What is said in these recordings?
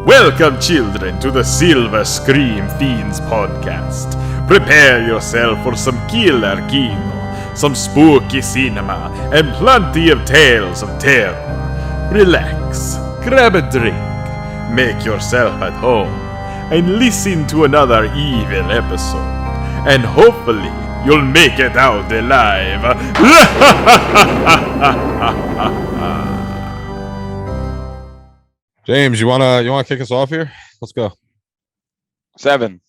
Welcome, children, to the Silver Scream Fiends podcast. Prepare yourself for some killer kino, some spooky cinema, and plenty of tales of terror. Relax, grab a drink, make yourself at home, and listen to another evil episode. And hopefully, you'll make it out alive. James, you wanna kick us off here? Let's go. 7.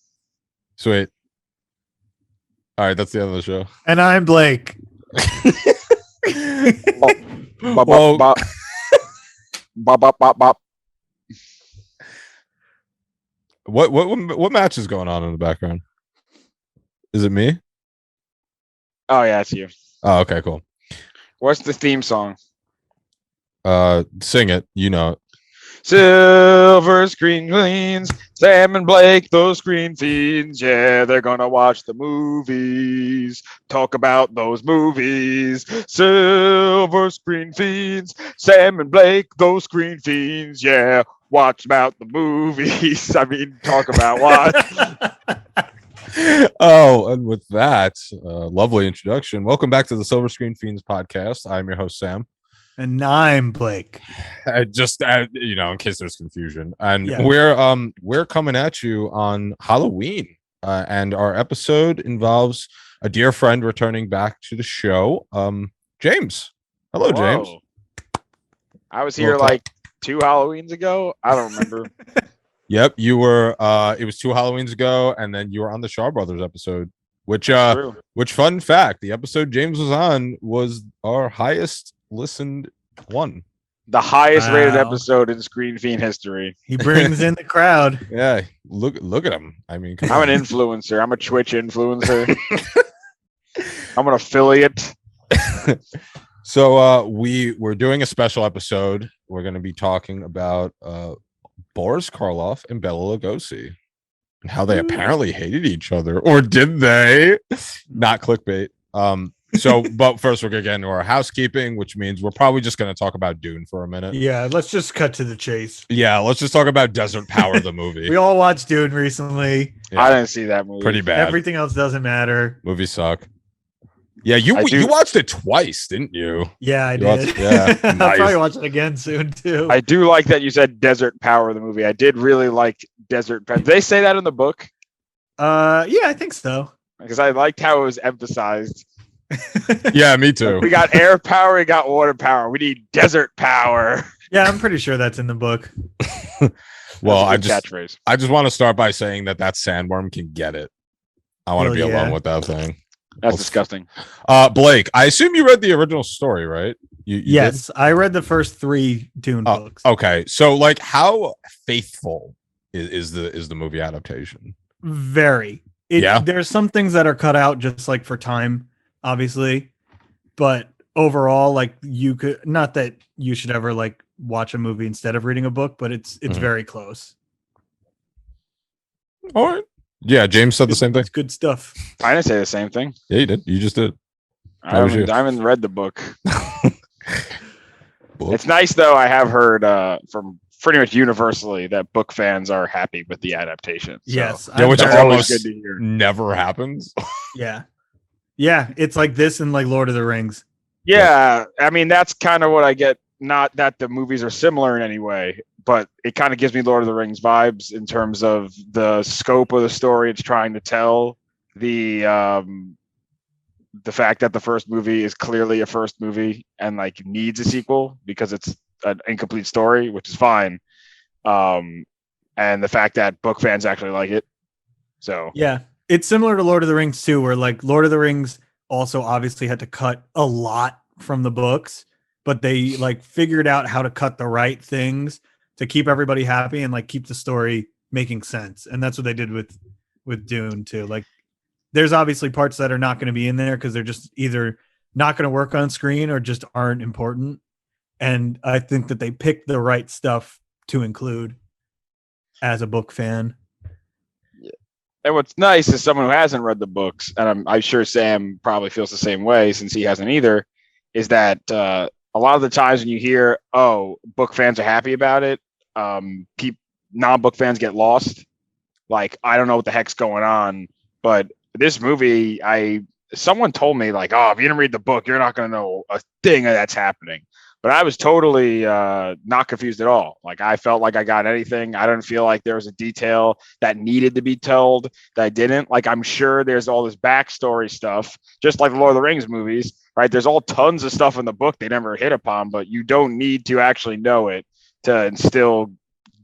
Sweet. All right, that's the end of the show. And I'm Blake. What match is going on in the background? Is it me? Oh yeah, it's you. Oh, okay, cool. What's the theme song? Sing it. You know it. Silver Screen Fiends, Sam and Blake, those Screen Fiends. Yeah, they're gonna watch the movies, talk about those movies. Silver Screen Fiends, Sam and Blake, those Screen Fiends. Yeah, watch about the movies. I mean, talk about what? Oh, and with that lovely introduction, welcome back to the Silver Screen Fiends podcast. I'm your host, Sam. And I'm Blake. Just in case there's confusion, and we're coming at you on Halloween, and our episode involves a dear friend returning back to the show. James, hello. Whoa. James. I was here like 2 Halloweens ago. I don't remember. Yep, you were. It was 2 Halloweens ago, and then you were on the Shaw Brothers episode. Which fun fact? The episode James was on was our highest listened one. The highest rated episode in Screen Fiend history. He brings in the crowd. Yeah, look at him. I mean, I'm an influencer. I'm a Twitch influencer. I'm an affiliate. So we're doing a special episode. We're going to be talking about Boris Karloff and Bela Lugosi and how they apparently hated each other, or did they? Not clickbait. But first we're gonna get into our housekeeping, which means we're probably just gonna talk about Dune for a minute. Yeah, let's just cut to the chase. Yeah, let's just talk about Desert Power, the movie. We all watched Dune recently. Yeah. I didn't see that movie. Pretty bad. Everything else doesn't matter. Movies suck. Yeah, you watched it twice, didn't you? Yeah, I did. I'll probably watch it again soon too. I do like that you said Desert Power, the movie. I did really like Desert Power. Did they say that in the book? Yeah, I think so. Because I liked how it was emphasized. Yeah, me too. We got air power, we got water power. We need desert power. Yeah, I'm pretty sure that's in the book. Well, I just want to start by saying that sandworm can get it. I want to be alone with that thing. That's disgusting. Blake, I assume you read the original story, right? Yes, did? I read the first 3 Dune books. Okay, so like, how faithful is the movie adaptation? Very. There's some things that are cut out just like for time, obviously, but overall, like, you could, not that you should ever like watch a movie instead of reading a book, but it's very close. All right. Yeah, James said the same thing. It's good stuff. I didn't say the same thing. Yeah, you did. You just did. I haven't read the book. It's nice though. I have heard from pretty much universally that book fans are happy with the adaptation. So. Yes, which almost good to hear. Never happens. Yeah, it's like this and like Lord of the Rings. Yeah, I mean that's kind of what I get. Not that the movies are similar in any way, but it kind of gives me Lord of the Rings vibes in terms of the scope of the story it's trying to tell. The fact that the first movie is clearly a first movie and like needs a sequel because it's an incomplete story, which is fine. And the fact that book fans actually like it. So yeah, it's similar to Lord of the Rings too, where like Lord of the Rings also obviously had to cut a lot from the books, but they like figured out how to cut the right things to keep everybody happy and like keep the story making sense. And that's what they did with Dune too. Like, there's obviously parts that are not going to be in there because they're just either not going to work on screen or just aren't important. And I think that they picked the right stuff to include as a book fan. Yeah. And what's nice is someone who hasn't read the books, and I'm sure Sam probably feels the same way since he hasn't either, is that a lot of the times when you hear, oh, book fans are happy about it, non-book fans get lost. Like, I don't know what the heck's going on, but this movie, someone told me like, oh, if you didn't read the book, you're not going to know a thing that's happening. But I was totally not confused at all. Like, I felt like I got anything. I didn't feel like there was a detail that needed to be told that I didn't. Like, I'm sure there's all this backstory stuff, just like the Lord of the Rings movies, right? There's all tons of stuff in the book they never hit upon, but you don't need to actually know it to still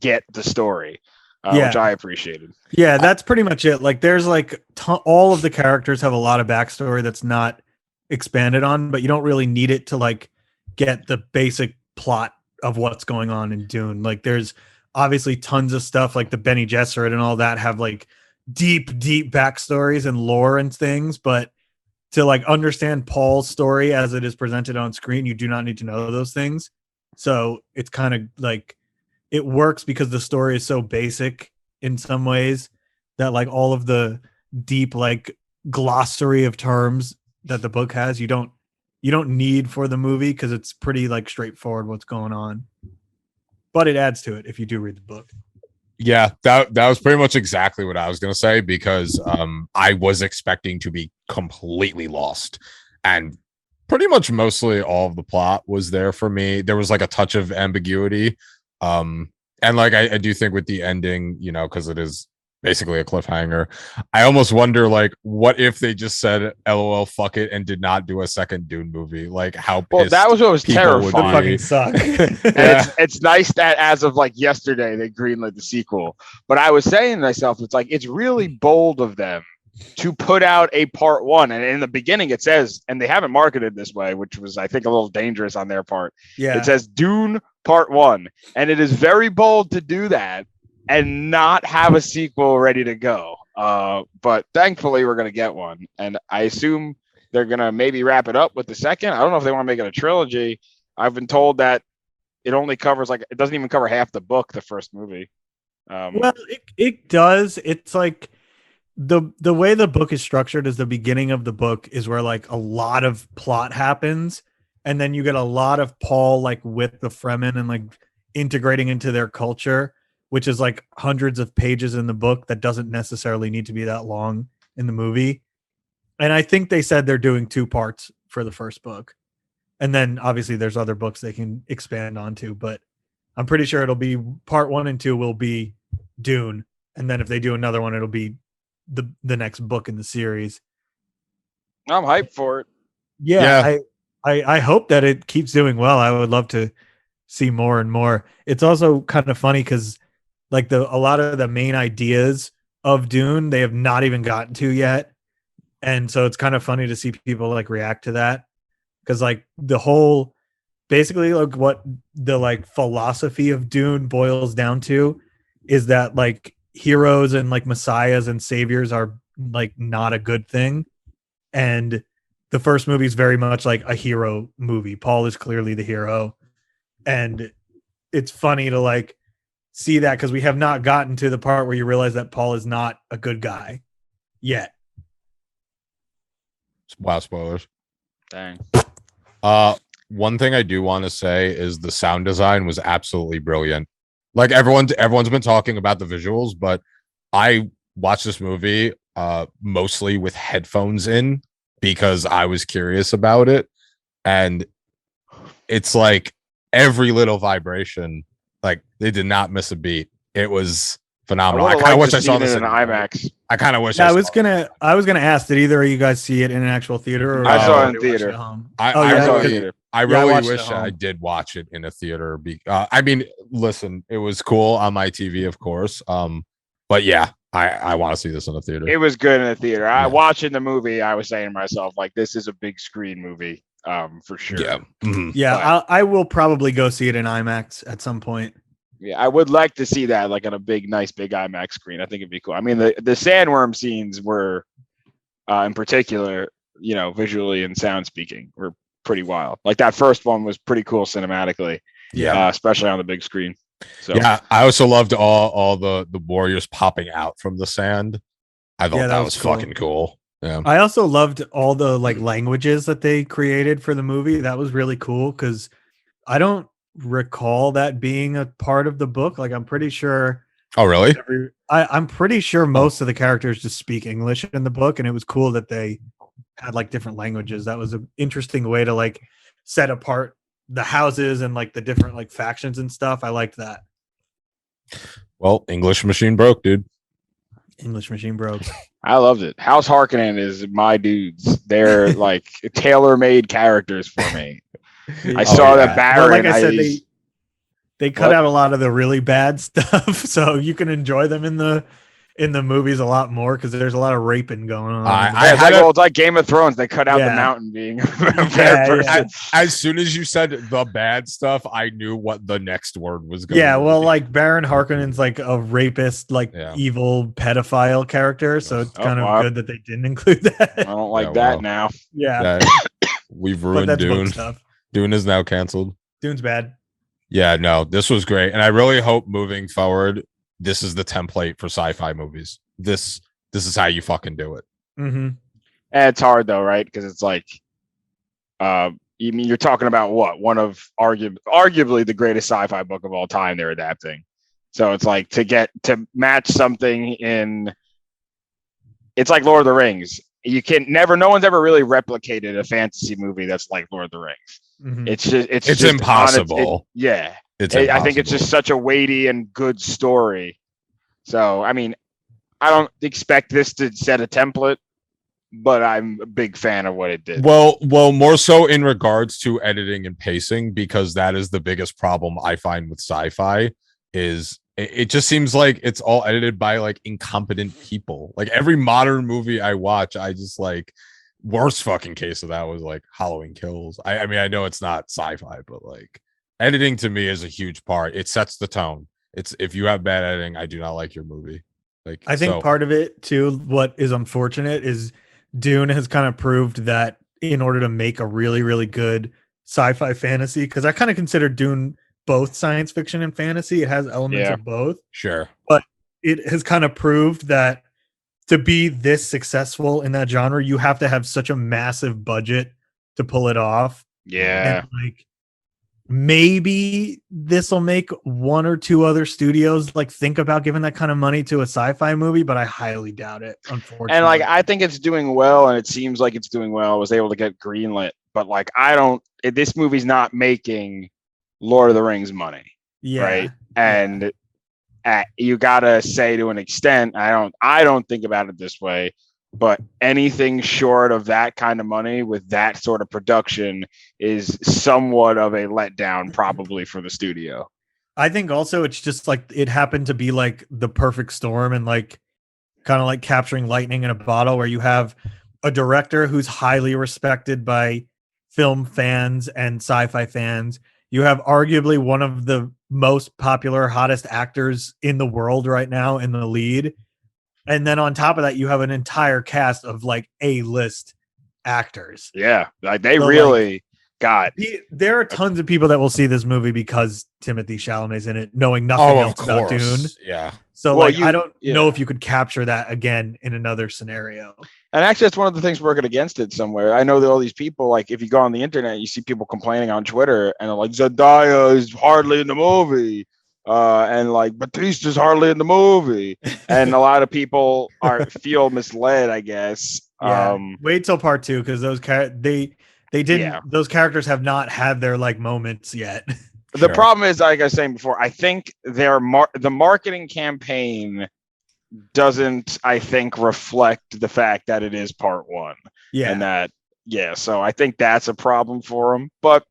get the story, which I appreciated. Yeah, that's pretty much it. Like, there's like all of the characters have a lot of backstory that's not expanded on, but you don't really need it to like get the basic plot of what's going on in Dune. Like, there's obviously tons of stuff like the Bene Gesserit and all that have like deep backstories and lore and things, but to like understand Paul's story as it is presented on screen, you do not need to know those things. So it's kind of like it works because the story is so basic in some ways that like all of the deep like glossary of terms that the book has, you don't need for the movie because it's pretty like straightforward what's going on. But it adds to it if you do read the book. Yeah, that was pretty much exactly what I was going to say, because I was expecting to be completely lost, and pretty much mostly all of the plot was there for me. There was like a touch of ambiguity, and like I do think with the ending, you know, because it is basically a cliffhanger, I almost wonder like, what if they just said LOL fuck it and did not do a second Dune movie? Like, how pissed Well, that was what was terrifying. Fucking suck. And it's nice that as of like yesterday they greenlit the sequel. But I was saying to myself, it's like, it's really bold of them to put out a part one. And in the beginning it says, and they haven't marketed this way, which was I think a little dangerous on their part. Yeah. It says Dune Part 1. And it is very bold to do that and not have a sequel ready to go. But thankfully we're going to get one. And I assume they're going to maybe wrap it up with the second. I don't know if they want to make it a trilogy. I've been told that it only covers like, it doesn't even cover half the book, the first movie. Well, it does. It's like the way the book is structured is the beginning of the book is where like a lot of plot happens. And then you get a lot of Paul like with the Fremen and like integrating into their culture, which is like hundreds of pages in the book that doesn't necessarily need to be that long in the movie. And I think they said they're doing 2 parts for the first book. And then obviously there's other books they can expand onto, but I'm pretty sure it'll be part 1 and 2 will be Dune. And then if they do another one, it'll be the next book in the series. I'm hyped for it. Yeah. I hope that it keeps doing well. I would love to see more and more. It's also kind of funny because like a lot of the main ideas of Dune, they have not even gotten to yet. And so it's kind of funny to see people like react to that. Cause like the whole, basically like what the like philosophy of Dune boils down to is that like heroes and like messiahs and saviors are like not a good thing. And the first movie is very much like a hero movie. Paul is clearly the hero. And it's funny to like see that because we have not gotten to the part where you realize that Paul is not a good guy yet. Wow, spoilers. Dang. One thing I do want to say is the sound design was absolutely brilliant. Like everyone's been talking about the visuals, but I watched this movie mostly with headphones in because I was curious about it, and it's like every little vibration, like they did not miss a beat. It was phenomenal. I kind of wish I saw this in IMAX. I kind of wish. Yeah, I was gonna ask, did either of you guys see it in an actual theater? Or I saw it in watch theater. at home? I saw it in really, theater. I really watched it wish at home. I did watch it in a theater. I mean, listen, it was cool on my TV, of course. But yeah, I want to see this in a theater. It was good in the theater. Yeah. Watching the movie, I was saying to myself, like, this is a big screen movie, for sure. Yeah. Mhm. Yeah, I will probably go see it in IMAX at some point. Yeah, I would like to see that like on a nice big IMAX screen. I think it'd be cool. I mean, the sandworm scenes were, in particular, you know, visually and sound speaking, were pretty wild. Like that first one was pretty cool cinematically. Yeah. Especially on the big screen. So Yeah, I also loved all the warriors popping out from the sand. I thought that was cool. fucking cool. Yeah. I also loved all the like languages that they created for the movie. That was really cool because I don't recall that being a part of the book. Like I'm pretty sure Oh, really? I'm pretty sure most of the characters just speak English in the book, and it was cool that they had like different languages. That was an interesting way to like set apart the houses and like the different like factions and stuff. I liked that. Well, English machine broke, dude. English machine broke. I loved it. House Harkonnen is my dudes. They're like tailor-made characters for me. I saw that Baron. Well, like I said, they cut out a lot of the really bad stuff, so you can enjoy them in the movies a lot more because there's a lot of raping going on. It's like Game of Thrones. They cut out the mountain being a bad person. As soon as you said the bad stuff, I knew what the next word was going to be. Yeah, well, like Baron Harkonnen's like a rapist, like evil pedophile character, so it's kind of good that they didn't include that. I don't like that now. Yeah. We've ruined Dune. Dune is now canceled. Dune's bad. Yeah, no, this was great. And I really hope moving forward, this is the template for sci-fi movies. This is how you fucking do it. Mm-hmm. And it's hard though, right? Because it's like, you mean you're talking about what? One of arguably the greatest sci-fi book of all time they're adapting. So it's like to match something in. It's like Lord of the Rings. No one's ever really replicated a fantasy movie that's like Lord of the Rings. Mm-hmm. It's just impossible. I think it's just such a weighty and good story. So, I mean, I don't expect this to set a template, but I'm a big fan of what it did. Well, more so in regards to editing and pacing, because that is the biggest problem I find with sci-fi is it just seems like it's all edited by like incompetent people. Like every modern movie I watch, I just like worst fucking case of that was like Halloween Kills. I mean, I know it's not sci-fi, but like editing to me is a huge part. It sets the tone. It's if you have bad editing, I do not like your movie. Like I think part of it too, what is unfortunate is Dune has kind of proved that in order to make a really, really good sci-fi fantasy, because I kind of consider Dune both science fiction and fantasy. It has elements of both. Sure. But it has kind of proved that to be this successful in that genre, you have to have such a massive budget to pull it off. Yeah. And like maybe this will make one or two other studios like think about giving that kind of money to a sci-fi movie, but I highly doubt it, unfortunately. And like I think it's doing well, and it seems like it's doing well. I was able to get greenlit, but like this movie's not making Lord of the Rings money. Yeah. Right. And you gotta say to an extent, I don't think about it this way, but anything short of that kind of money with that sort of production is somewhat of a letdown, probably for the studio. I think also it's just like it happened to be like the perfect storm and like kind of like capturing lightning in a bottle, where you have a director who's highly respected by film fans and sci-fi fans. You have arguably one of the most popular, hottest actors in the world right now in the lead. And then on top of that, you have an entire cast of like A-list actors. Yeah, like they really got. There are tons of people that will see this movie because Timothée Chalamet's in it, knowing nothing else about Dune. Yeah. So I don't know if you could capture that again in another scenario. And actually, that's one of the things working against it somewhere. I know that all these people, like if you go on the internet, you see people complaining on Twitter and they're like, Zendaya is hardly in the movie. And like Batista's hardly in the movie. And a lot of people feel misled, I guess. Yeah. Wait till part 2, because those those characters have not had their like moments yet. The problem is, like I was saying before, I think the marketing campaign doesn't, I think, reflect the fact that it is part 1. Yeah. And that, so I think that's a problem for them. But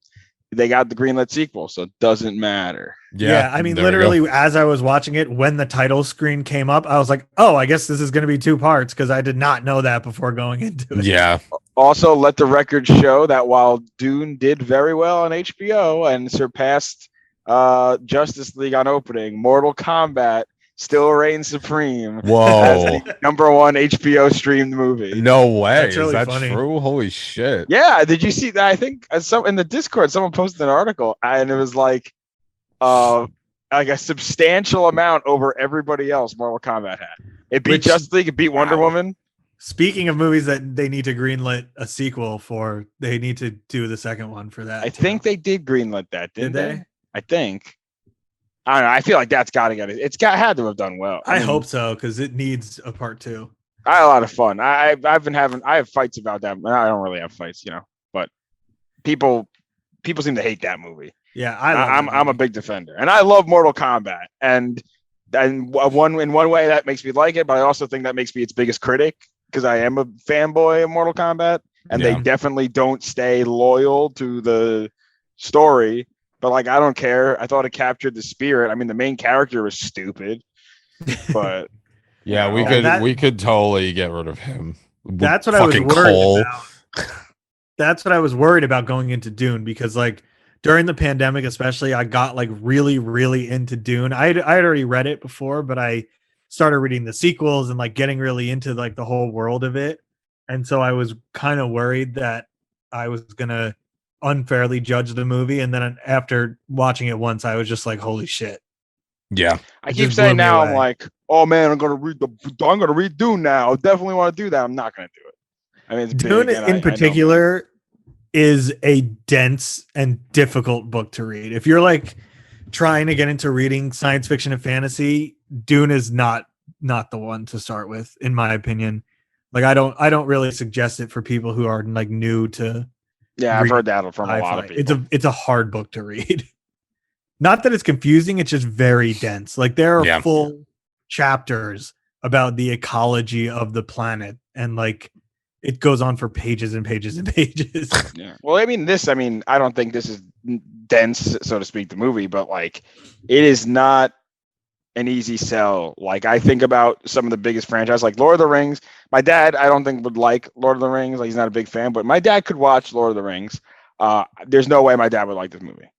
they got the greenlit sequel, so it doesn't matter. Yeah, I mean, literally, as I was watching it, when the title screen came up, I was like, oh, I guess this is going to be 2 parts, because I did not know that before going into it. Yeah. Also, let the record show that while Dune did very well on HBO and surpassed Justice League on opening, Mortal Kombat still reigns supreme. Whoa. As the #1 HBO streamed movie. No way. That's really is that funny. true? Holy shit. Yeah. Did you see that? I think in the Discord, someone posted an article and it was like a substantial amount over everybody else Mortal Kombat had. It beat Justice League, it beat Wonder Woman. Speaking of movies that they need to greenlit a sequel for, they need to do the second one for that. I think they did greenlit that, didn't they? I think. I don't know. I feel like that's got to get it. Had to have done well. I hope so because it needs a part 2. I had a lot of fun. I have fights about that. I don't really have fights, but people seem to hate that movie. Yeah, I'm a big defender, and I love Mortal Kombat, and in one way that makes me like it, but I also think that makes me its biggest critic because I am a fanboy of Mortal Kombat, and they definitely don't stay loyal to the story. But like, I don't care. I thought it captured the spirit. I mean, the main character was stupid, but yeah, we could totally get rid of him. That's what I was worried about. That's what I was worried about going into Dune because like. During the pandemic, especially, I got like really, really into Dune. I had already read it before, but I started reading the sequels and like getting really into like the whole world of it. And so I was kind of worried that I was going to unfairly judge the movie. And then after watching it once, I was just like, holy shit. Yeah. I keep saying now, I'm like, oh man, I'm going to read Dune now. I definitely want to do that. I'm not going to do it. I mean, it's Dune in particular is a dense and difficult book to read. If you're like trying to get into reading science fiction and fantasy, Dune is not the one to start with, in my opinion. Like I don't really suggest it for people who are like new to. Yeah, I've heard that from a lot of people. It's a hard book to read. Not that it's confusing, it's just very dense. Like there are full chapters about the ecology of the planet, and like it goes on for pages and pages and pages. Yeah. Well, I mean, I don't think this is dense, so to speak, the movie, but like it is not an easy sell. Like I think about some of the biggest franchises, like Lord of the Rings. My dad, I don't think would like Lord of the Rings. Like he's not a big fan, but my dad could watch Lord of the Rings. There's no way my dad would like this movie.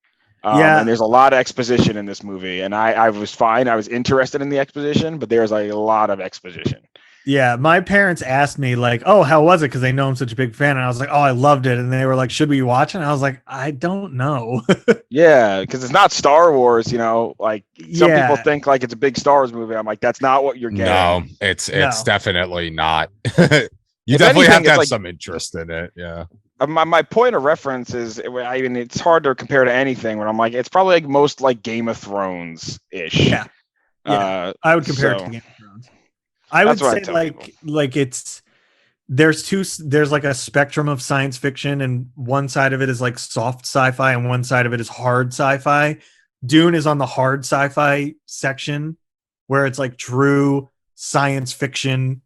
And there's a lot of exposition in this movie, and I was fine. I was interested in the exposition, but there's a lot of exposition. Yeah, my parents asked me like, "Oh, how was it?" Because they know I'm such a big fan, and I was like, "Oh, I loved it." And they were like, "Should we watch it?" And I was like, "I don't know." Yeah, because it's not Star Wars, Like some people think like it's a big Star Wars movie. I'm like, that's not what you're getting. No, it's definitely not. You definitely have to have some interest in it. Yeah. My point of reference is, I mean, it's hard to compare to anything. When I'm like, it's probably like most like Game of Thrones ish. Yeah. I would compare it to Game of Thrones. I would say like it's there's like a spectrum of science fiction, and one side of it is like soft sci-fi and one side of it is hard sci-fi. Dune is on the hard sci-fi section where it's like true science fiction.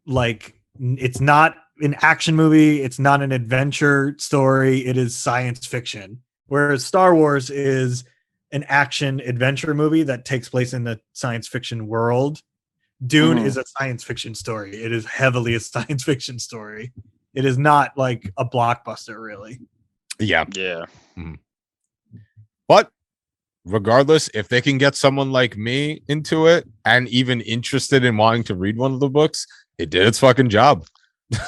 Like it's not an action movie, it's not an adventure story, it is science fiction. Whereas Star Wars is an action adventure movie that takes place in the science fiction world. Dune is a science fiction story. It is heavily a science fiction story. It is not like a blockbuster, really. Yeah. Yeah. Mm-hmm. But regardless, if they can get someone like me into it and even interested in wanting to read one of the books, it did its fucking job.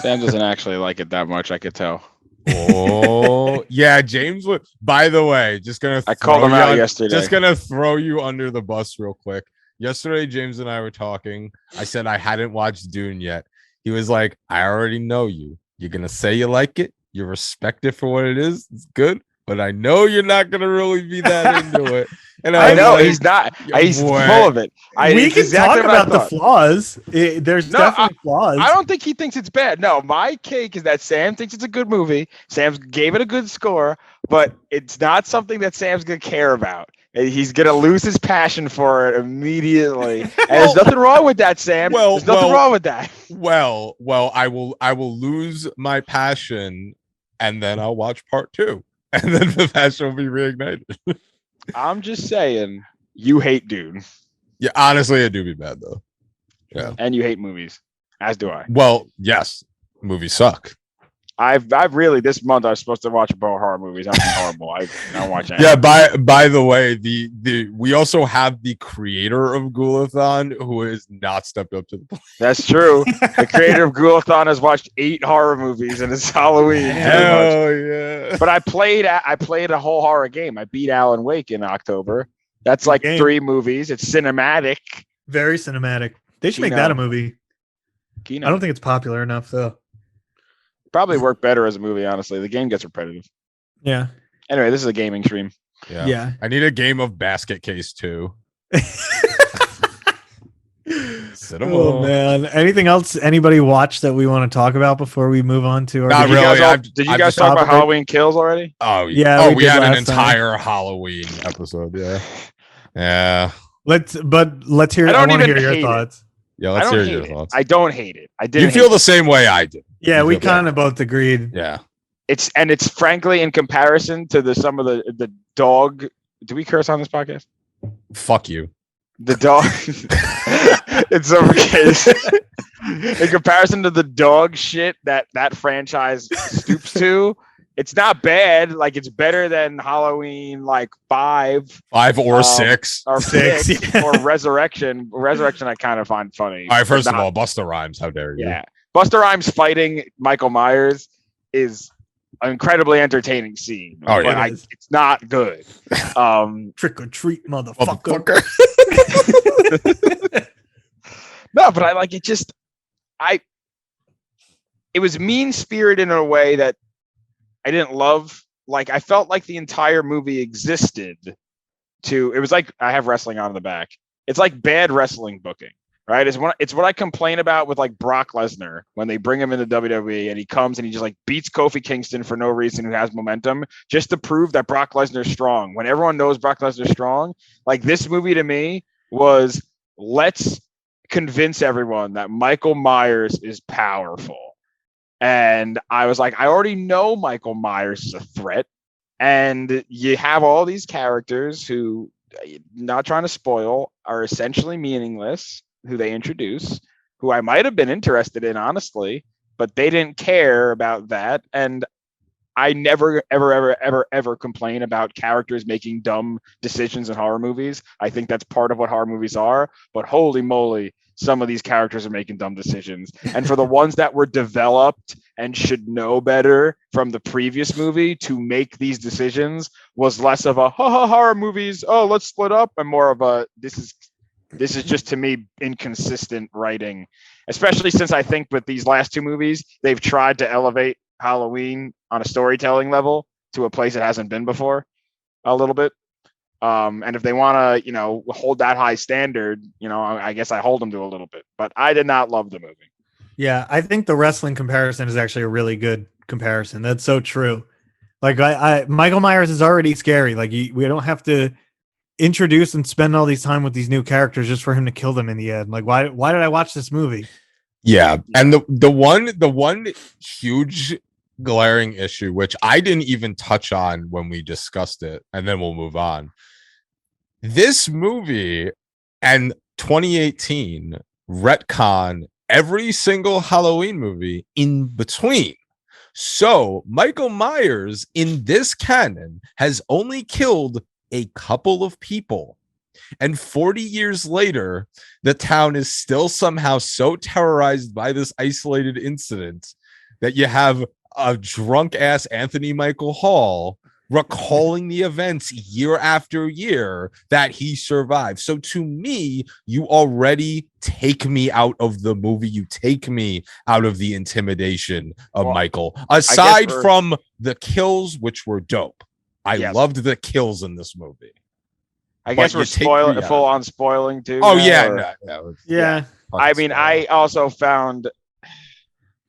Sam doesn't actually like it that much, I could tell. Oh, yeah. James would, by the way, I called him out yesterday. Just gonna throw you under the bus real quick. Yesterday, James and I were talking. I said I hadn't watched Dune yet. He was like, I already know you. You're going to say you like it. You respect it for what it is. It's good. But I know you're not going to really be that into it. And I know he's not. He's full of it. We can talk about the flaws. There's definitely flaws. I don't think he thinks it's bad. No, my take is that Sam thinks it's a good movie. Sam gave it a good score, but it's not something that Sam's going to care about. He's gonna lose his passion for it immediately, and there's nothing wrong with that, Sam. There's nothing wrong with that. Well, I will lose my passion, and then I'll watch part 2, and then the passion will be reignited. I'm just saying, you hate Dune. Yeah, honestly, it do be bad though. Yeah, and you hate movies, as do I. Well, yes, movies suck. I've really this month I was supposed to watch a bunch of horror movies. I'm horrible. I don't watch anything. Yeah. By the way, we also have the creator of Ghulathon who has not stepped up to the plate. That's true. The creator of Ghulathon has watched 8 horror movies and it's Halloween. Hell yeah! But I played a whole horror game. I beat Alan Wake in October. That's like 3 movies. It's cinematic. Very cinematic. They should make that a movie. I don't think it's popular enough though. Probably work better as a movie, honestly. The game gets repetitive. Yeah. Anyway, this is a gaming stream. Yeah. I need a game of basket case too. Cinema. Oh man! Anything else anybody watch that we want to talk about before we move on to our? Not Did you really. guys, did you I've guys just talk about probably- Halloween Kills already? Oh Yeah, Oh, we we did had an last time. entire Halloween episode. Yeah. Yeah. Let's hear. I I don't want to even hear your hate it. thoughts. Yeah. I Let's don't hear hate your it. thoughts. I don't hate it. I You didn't. feel the same way I did. Yeah, You we feel bad. kind of both agreed. Yeah. It's frankly in comparison to some of the dog. Do we curse on this podcast? Fuck you. The dog. It's okay. In comparison to the dog shit that franchise stoops to, it's not bad. Like it's better than Halloween like 5 5 or 6. or Six, 6 yeah. or Resurrection. Resurrection I kind of find funny. All right. First but of not- all, Busta Rhymes. How dare you? yeah, Busta Rhymes fighting Michael Myers is an incredibly entertaining scene. Oh, yeah. but It is. it's not good. Trick or treat, motherfucker. Motherfucker. No, but I like it. It was mean spirited in a way that I didn't love. Like I felt like the entire movie existed it was like I have wrestling on in the back. It's like bad wrestling booking, right? It's what I complain about with like Brock Lesnar when they bring him into WWE and he comes and he just like beats Kofi Kingston for no reason, who has momentum, just to prove that Brock Lesnar's strong. When everyone knows Brock Lesnar's strong, like this movie to me was let's convince everyone that Michael Myers is powerful. And I was like, I already know Michael Myers is a threat. And you have all these characters who, not trying to spoil, are essentially meaningless, who they introduce, who I might have been interested in, honestly, but they didn't care about that. And I never, ever complain about characters making dumb decisions in horror movies. I think that's part of what horror movies are. But holy moly, some of these characters are making dumb decisions. And for the ones that were developed and should know better from the previous movie to make these decisions was less of a horror movies. Oh, let's split up, and more of a this is just to me inconsistent writing, especially since I think with these last 2 movies they've tried to elevate Halloween on a storytelling level to a place it hasn't been before a little bit. And if they want to, hold that high standard, I guess I hold them to a little bit, but I did not love the movie. Yeah, I think the wrestling comparison is actually a really good comparison. That's so true. Like Michael Myers is already scary. Like we don't have to introduce and spend all these time with these new characters just for him to kill them in the end. Like why did I watch this movie? Yeah. And the one huge glaring issue, which I didn't even touch on when we discussed it, and then we'll move on. This movie and 2018 retcon every single Halloween movie in between. So Michael Myers in this canon has only killed a couple of people. And 40 years later, the town is still somehow so terrorized by this isolated incident that you have a drunk ass Anthony Michael Hall recalling the events year after year that he survived. So to me, you already take me out of the movie. You take me out of the intimidation of Michael. Aside from the kills, which were dope. I loved the kills in this movie. I guess we're full on spoiling too. Oh yeah. Yeah. I mean, I also found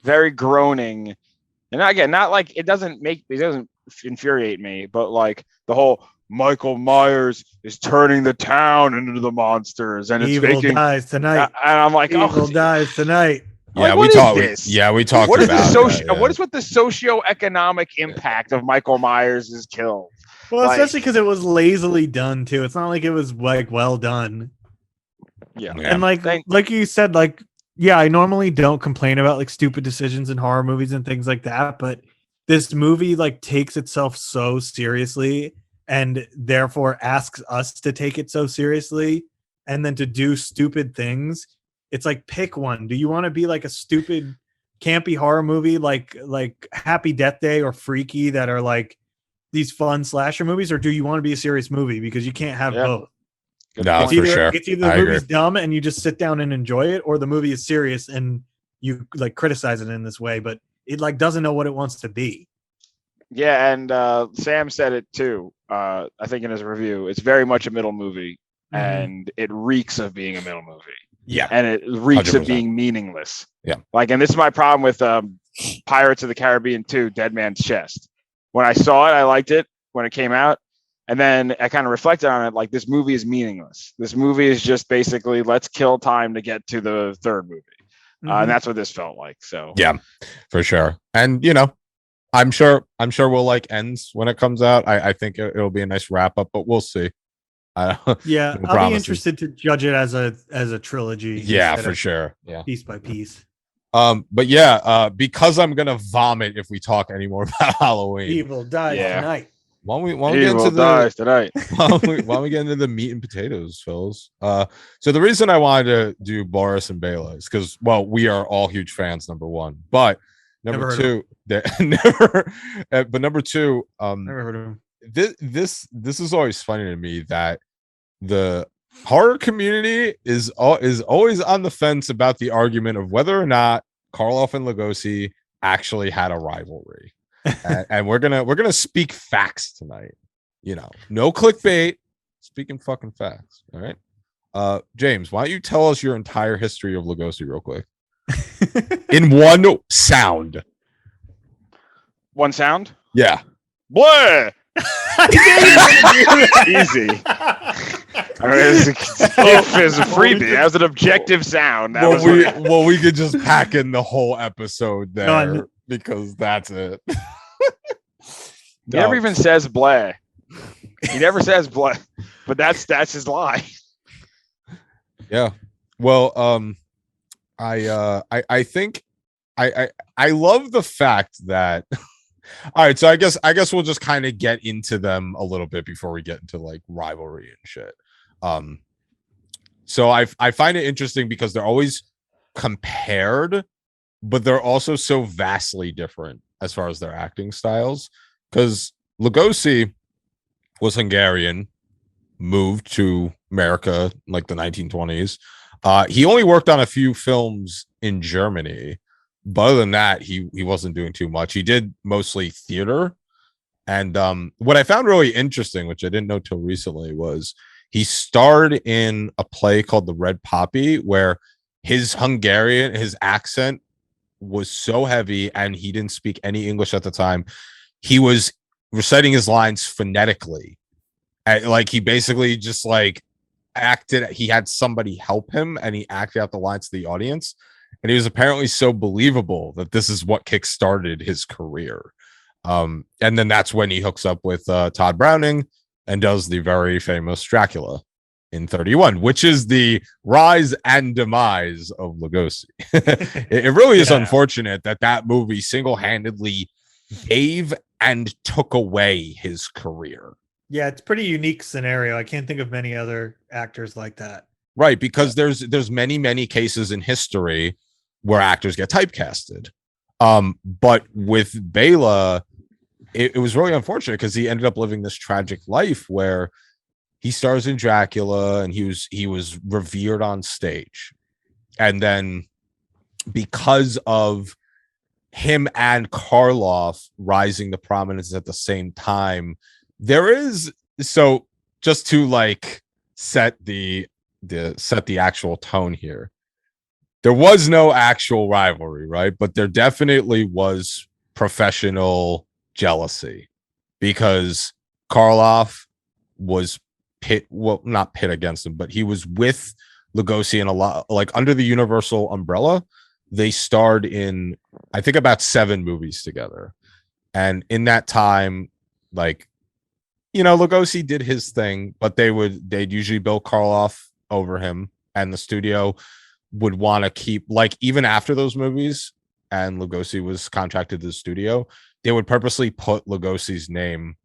very groaning, and again, not like it doesn't infuriate me, but like the whole Michael Myers is turning the town into the monsters, and Evil it's making dies tonight. and I'm like, Evil dies tonight. Yeah, like, we talked. this? Yeah, we talked What is about the what is with the socioeconomic impact of Michael Myers' kills? Well, Like- especially because it was lazily done too. It's not like it was like well done. Yeah. And like you said, like, yeah, I normally don't complain about like stupid decisions in horror movies and things like that, but this movie like takes itself so seriously and therefore asks us to take it so seriously and then to do stupid things. It's like, pick one. Do you want to be like a stupid campy horror movie like Happy Death Day or Freaky that are like these fun slasher movies, or do you want to be a serious movie? Because you can't have both. No, for sure. It's either the movie's dumb and you just sit down and enjoy it, or the movie is serious and you like criticize it in this way, but it like doesn't know what it wants to be. Yeah, and Sam said it too. I think in his review, it's very much a middle movie, Mhm. and it reeks of being a middle movie, Yeah. and it reeks of 100%. being meaningless. Yeah. Like, and this is my problem with Pirates of the Caribbean 2, Dead Man's Chest. When I saw it, I liked it when it came out. And then I kind of reflected on it, like, this movie is meaningless. This movie is just basically, let's kill time to get to the third movie. And that's what this felt like. So Yeah, for sure. And you know, I'm sure we'll like ends when it comes out. I think it'll be a nice wrap up, but we'll see. Yeah, no I'll promises. be interested to judge it as a trilogy. Yeah, instead for of sure. Yeah. piece by piece. But yeah, because I'm gonna vomit if we talk anymore about Halloween. Evil dies Yeah. tonight. Why don't we get Evil into dies tonight. why don't we get into the meat and potatoes, Phils? So the reason I wanted to do Boris and Bela is because, well, we are all huge fans, number one. But number Never two, but number two, Never heard of him. this is always funny to me that the horror community is always on the fence about the argument of whether or not Karloff and Lugosi actually had a rivalry. And we're gonna speak facts tonight. You know, no clickbait, speaking fucking facts. All right. James, why don't you tell us your entire history of Lugosi real quick in one sound? One sound? Yeah. Bleh! Easy. I mean, it's a freebie. That was an objective sound. That was We could just pack in the whole episode there. Done. Because that's it. He never even says bleh. He never says bleh, but that's his lie. Yeah. Well, I think I love the fact that all right, so I guess we'll just kind of get into them a little bit before we get into like rivalry and shit. So I find it interesting because they're always compared, but they're also so vastly different as far as their acting styles. Because Lugosi was Hungarian, moved to America in like the 1920s. He only worked on a few films in Germany, but other than that, he wasn't doing too much. He did mostly theater. And what I found really interesting, which I didn't know till recently, was he starred in a play called The Red Poppy, where his accent was so heavy and he didn't speak any English at the time. He was reciting his lines phonetically. Like he basically just like acted, he had somebody help him and he acted out the lines to the audience. And he was apparently so believable that this is what kickstarted his career. And then that's when he hooks up with Todd Browning and does the very famous Dracula in 31, which is the rise and demise of Lugosi. It really is unfortunate that movie single-handedly gave and took away his career. Yeah, it's a pretty unique scenario. I can't think of many other actors like that. Right, because there's many cases in history where actors get typecasted. But with Bela, it was really unfortunate because he ended up living this tragic life where he stars in Dracula and he was revered on stage. And then because of him and Karloff rising to prominence at the same time, there is, so just to like set the actual tone here, there was no actual rivalry, right? But there definitely was professional jealousy because Karloff was not pit against him, but he was with Lugosi in a lot, like under the Universal umbrella. They starred in, I think, about 7 movies together. And in that time, like, you know, Lugosi did his thing, but they'd usually bill Karloff over him, and the studio would want to keep, like, even after those movies and Lugosi was contracted to the studio, they would purposely put Lugosi's name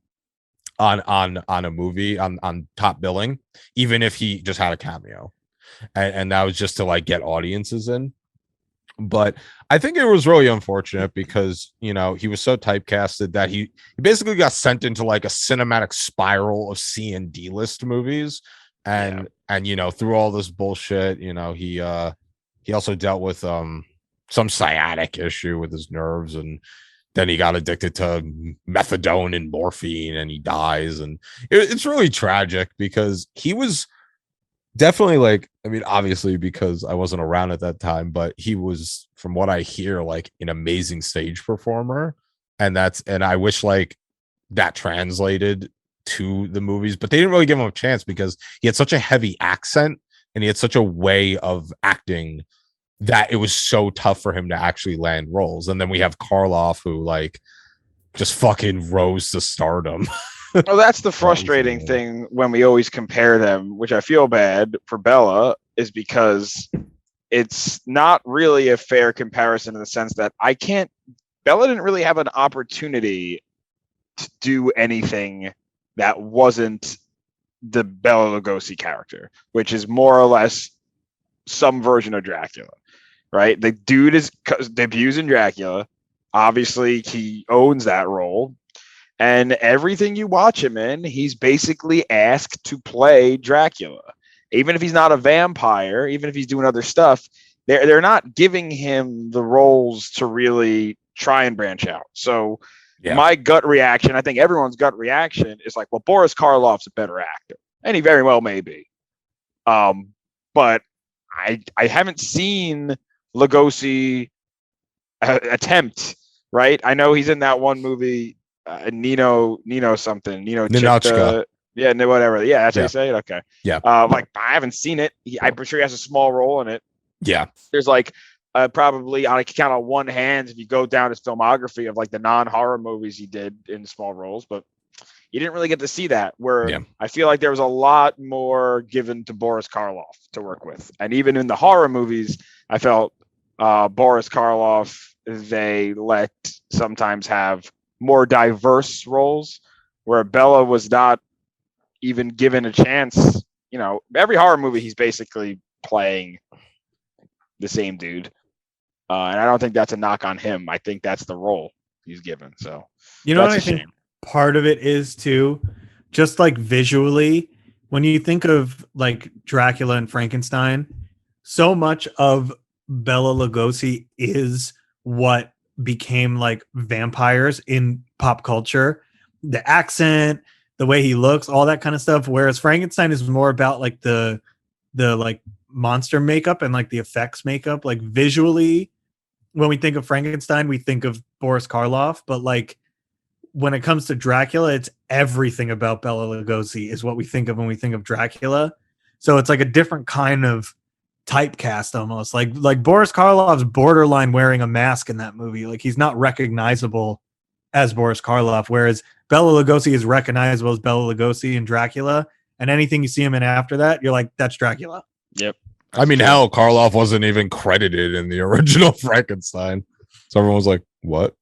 on a movie on top billing, even if he just had a cameo. And that was just to like get audiences in. But I think it was really unfortunate because, you know, he was so typecasted that he basically got sent into like a cinematic spiral of C and D list movies. And you know, through all this bullshit, you know, he also dealt with some sciatic issue with his nerves, and then he got addicted to methadone and morphine and he dies. And it's really tragic because he was definitely like, I mean, obviously because I wasn't around at that time, but he was, from what I hear, like an amazing stage performer. And I wish like that translated to the movies, but they didn't really give him a chance because he had such a heavy accent and he had such a way of acting that it was so tough for him to actually land roles. And then we have Karloff, who like just fucking rose to stardom. Well, that's the frustrating thing when we always compare them, which I feel bad for Bela, is because it's not really a fair comparison in the sense that Bela didn't really have an opportunity to do anything that wasn't the Bela Lugosi character, which is more or less some version of Dracula, right? The dude debuts in Dracula. Obviously, he owns that role. And everything you watch him in, he's basically asked to play Dracula. Even if he's not a vampire, even if he's doing other stuff, they're not giving him the roles to really try and branch out. So my gut reaction, I think everyone's gut reaction is like, well, Boris Karloff's a better actor. And he very well may be. But I haven't seen Lugosi attempt, right? I know he's in that one movie, Nino something, Ninochka. Whatever. Yeah, that's how you say it. Okay. Yeah. Like I haven't seen it. I'm pretty sure he has a small role in it. Yeah. There's like probably on a count on one hand if you go down his filmography of like the non-horror movies he did in small roles, but you didn't really get to see that. Where I feel like there was a lot more given to Boris Karloff to work with, and even in the horror movies, I felt Boris Karloff they let sometimes have more diverse roles, where Bela was not even given a chance. You know, every horror movie he's basically playing the same dude, and I don't think that's a knock on him. I think that's the role he's given. So you know what I think part of it is too, just like visually, when you think of like Dracula and Frankenstein, so much of Bela Lugosi is what became like vampires in pop culture. The accent, the way he looks, all that kind of stuff. Whereas Frankenstein is more about like the like monster makeup and like the effects makeup. Like visually, when we think of Frankenstein, we think of Boris Karloff, but like when it comes to Dracula, it's everything about Bela Lugosi is what we think of when we think of Dracula. So it's like a different kind of typecast almost. Like Boris Karloff's borderline wearing a mask in that movie. Like he's not recognizable as Boris Karloff, whereas Bela Lugosi is recognizable as Bela Lugosi in Dracula, and anything you see him in after that, you're like, that's Dracula. Yep. I mean, hell, Karloff wasn't even credited in the original Frankenstein. So everyone was like, what?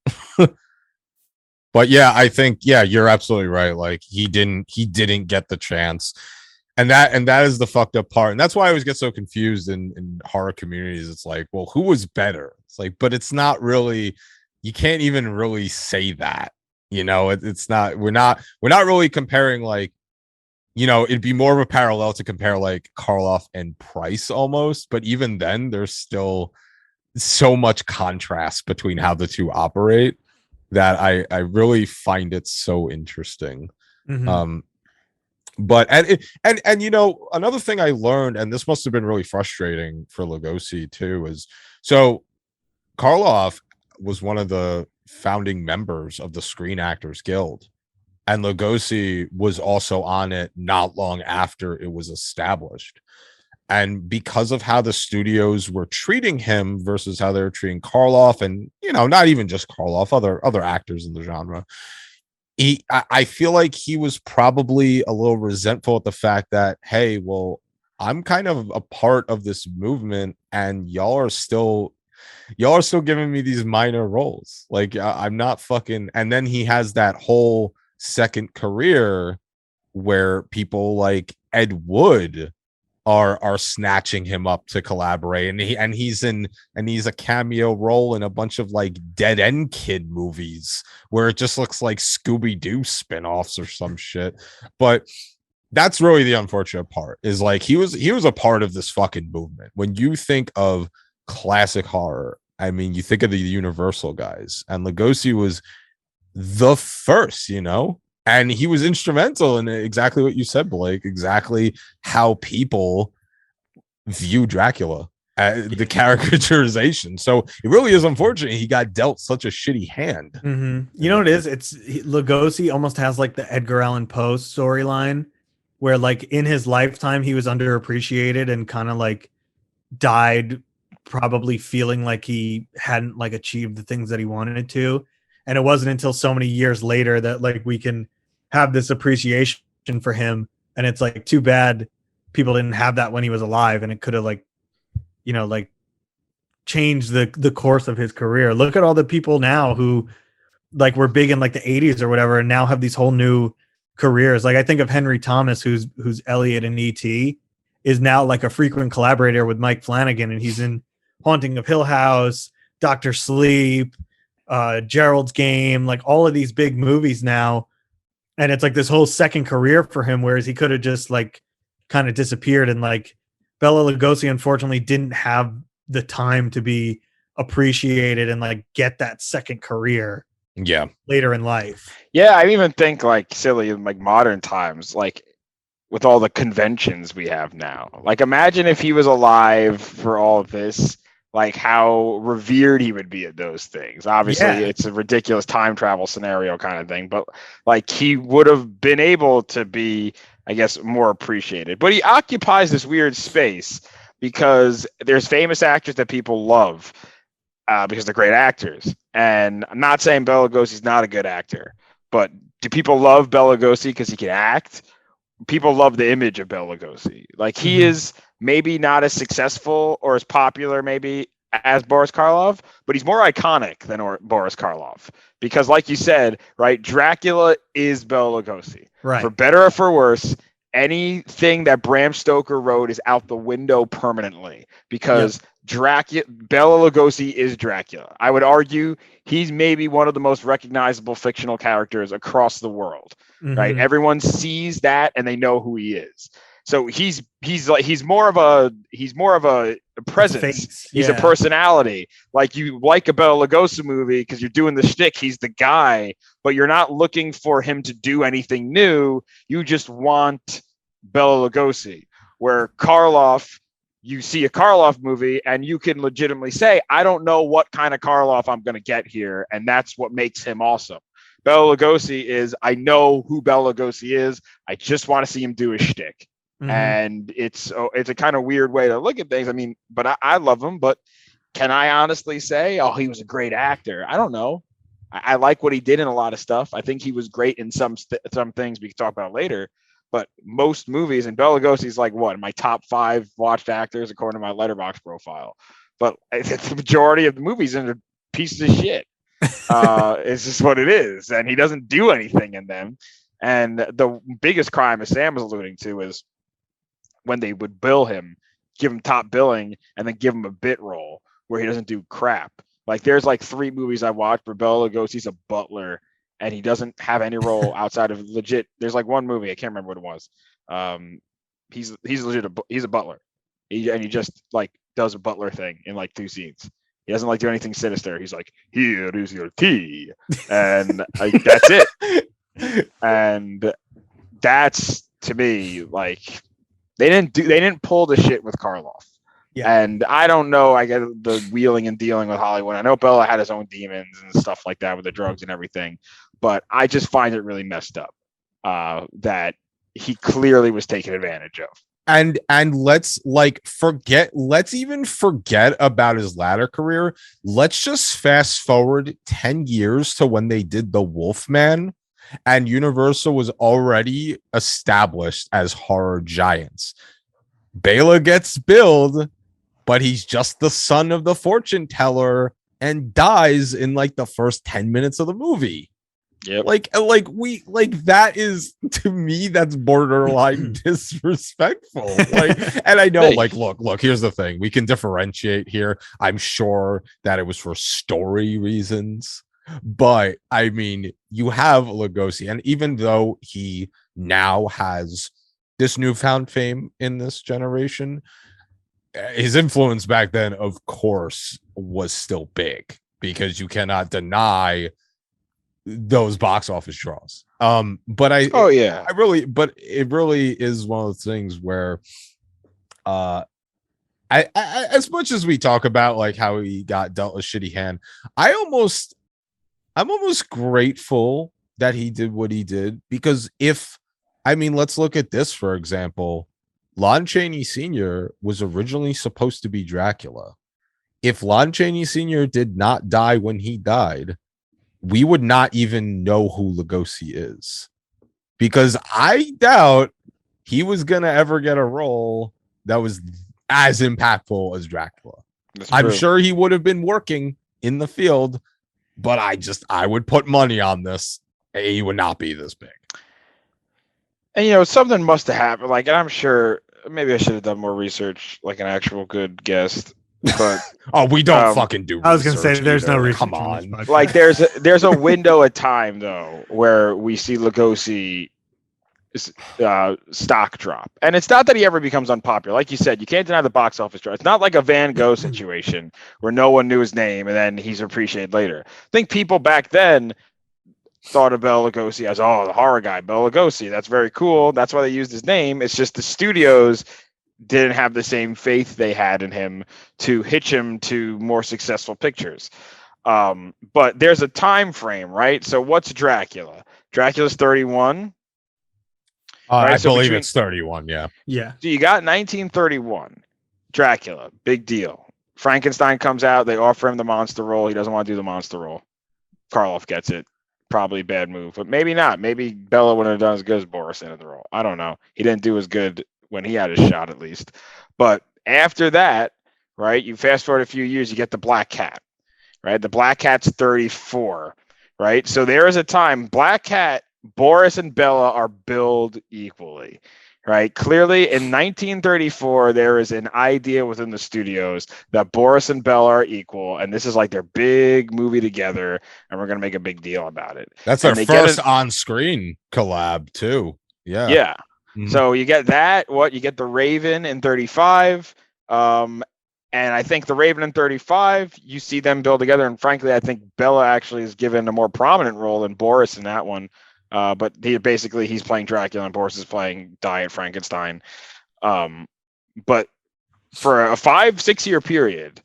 But yeah, I think, you're absolutely right. Like he didn't get the chance. And that is the fucked up part. And that's why I always get so confused in horror communities. It's like, well, who was better? It's like, but it's not really, you can't even really say that, you know, it's not, we're not really comparing like, you know, it'd be more of a parallel to compare like Karloff and Price almost. But even then there's still so much contrast between how the two operate that I really find it so interesting. Mm-hmm. But and you know, another thing I learned, and this must have been really frustrating for Lugosi too, is so Karloff was one of the founding members of the Screen Actors Guild, and Lugosi was also on it not long after it was established. And because of how the studios were treating him versus how they were treating Karloff, and you know, not even just Karloff, other actors in the genre, I feel like he was probably a little resentful at the fact that, hey, well, I'm kind of a part of this movement, and y'all are still giving me these minor roles. Like I'm not fucking. And then he has that whole second career where people like Ed Wood are snatching him up to collaborate, and he's a cameo role in a bunch of like Dead End Kid movies where it just looks like Scooby-Doo spin-offs or some shit. But that's really the unfortunate part, is like he was a part of this fucking movement. When you think of classic horror, I mean, you think of the Universal guys, and Lugosi was the first, and he was instrumental in exactly what you said, Blake, exactly how people view Dracula, the caricaturization. So it really is unfortunate he got dealt such a shitty hand. You know what it is? Lugosi almost has like the Edgar Allan Poe storyline, where like in his lifetime he was underappreciated and kind of like died probably feeling like he hadn't like achieved the things that he wanted to. And it wasn't until so many years later that like we can have this appreciation for him. And it's like too bad people didn't have that when he was alive, and it could have like, like changed the course of his career. Look at all the people now who like were big in like the 80s or whatever, and now have these whole new careers. Like I think of Henry Thomas, who's Elliot in E.T., is now like a frequent collaborator with Mike Flanagan, and he's in Haunting of Hill House, Dr. Sleep, Gerald's Game, like all of these big movies now. And it's like this whole second career for him, whereas he could have just like kind of disappeared. And like Bela Lugosi, unfortunately, didn't have the time to be appreciated and like get that second career later in life. Yeah, I even think like silly in like modern times, like with all the conventions we have now. Like imagine if he was alive for all of this, like how revered he would be at those things. Obviously, it's a ridiculous time travel scenario kind of thing, but like he would have been able to be, I guess, more appreciated. But he occupies this weird space because there's famous actors that people love because they're great actors. And I'm not saying Bela Lugosi's not a good actor, but do people love Bela Lugosi because he can act? People love the image of Bela Lugosi. Like he is maybe not as successful or as popular maybe as Boris Karloff, but he's more iconic than Boris Karloff because like you said, right, Dracula is Bela Lugosi. Right. For better or for worse, anything that Bram Stoker wrote is out the window permanently because Bela Lugosi is Dracula. I would argue he's maybe one of the most recognizable fictional characters across the world. Right? Everyone sees that and they know who he is. So he's more of a presence. He's a personality. Like you like a Bela Lugosi movie because you're doing the shtick. He's the guy, but you're not looking for him to do anything new. You just want Bela Lugosi. Where Karloff, you see a Karloff movie and you can legitimately say, I don't know what kind of Karloff I'm going to get here, and that's what makes him awesome. Bela Lugosi is, I know who Bela Lugosi is. I just want to see him do his shtick. And it's a kind of weird way to look at things. I mean, but I love him. But can I honestly say, he was a great actor? I don't know. I like what he did in a lot of stuff. I think he was great in some things we can talk about later. But most movies, and Bela Lugosi's like what, my top 5 watched actors according to my Letterboxd profile. But the majority of the movies are pieces of shit. It's just what it is, and he doesn't do anything in them. And the biggest crime, as Sam was alluding to, is when they would bill him, give him top billing, and then give him a bit role where he doesn't do crap. Like there's like 3 movies I watched where Bela Lugosi's a butler and he doesn't have any role outside of legit. There's like one movie, I can't remember what it was. He's legit he's a butler. He just like does a butler thing in like 2 scenes. He doesn't like do anything sinister. He's like, here is your tea. And like, that's it. And that's, to me, like, they didn't pull the shit with Karloff. Yeah. And I don't know, I get the wheeling and dealing with Hollywood. I know Bela had his own demons and stuff like that with the drugs and everything, but I just find it really messed up that he clearly was taken advantage of. And let's even forget about his latter career. Let's just fast forward 10 years to when they did The Wolfman, and Universal was already established as horror giants. Bela gets billed, but he's just the son of the fortune teller and dies in like the first 10 minutes of the movie. Yep. That is, to me, that's borderline disrespectful. And I know, look, here's the thing. We can differentiate here. I'm sure that it was for story reasons, but I mean, you have Lugosi, and even though he now has this newfound fame in this generation, his influence back then, of course, was still big because you cannot deny those box office draws. But Oh yeah. but it really is one of those things where, I as much as we talk about like how he got dealt a shitty hand, I'm almost grateful that he did what he did, because let's look at this, for example. Lon Chaney Sr. was originally supposed to be Dracula. If Lon Chaney Sr. did not die when he died, we would not even know who Lugosi is, because I doubt he was going to ever get a role that was as impactful as Dracula. I'm sure he would have been working in the field, but I would put money on this. He would not be this big. And something must have happened. Like, and I'm sure maybe I should have done more research, like an actual good guest. But oh, we don't fucking do. I was gonna say there's no research. Come on, like there's a window of time though where we see Lugosi stock drop, and it's not that he ever becomes unpopular. Like you said, you can't deny the box office draw. It's not like a Van Gogh situation where no one knew his name and then he's appreciated later. I think people back then thought of Bela Lugosi as, oh, the horror guy, Bela Lugosi. That's very cool. That's why they used his name. It's just the studios didn't have the same faith they had in him to hitch him to more successful pictures. But there's a time frame, right? So what's Dracula? Dracula's 31. Right? I believe it's 31. Yeah. Yeah. So you got 1931, Dracula, big deal. Frankenstein comes out. They offer him the monster role. He doesn't want to do the monster role. Karloff gets it. Probably bad move, but maybe not. Maybe Bela wouldn't have done as good as Boris in the role. I don't know. He didn't do as good when he had his shot, at least. But after that, right, you fast forward a few years, you get the Black Cat, right? The Black Cat's 34, right? So there is a time, Black Cat, Boris and Bela are billed equally, right? Clearly, in 1934, there is an idea within the studios that Boris and Bela are equal, and this is like their big movie together, and we're going to make a big deal about it. That's their first on-screen collab, too. Yeah. Yeah. Mm-hmm. So you get that. You get the Raven in 35. And I think the Raven in 35, you see them build together. And frankly, I think Bela actually is given a more prominent role than Boris in that one. But he's playing Dracula and Boris is playing Diet Frankenstein. But for a 5-6 year period,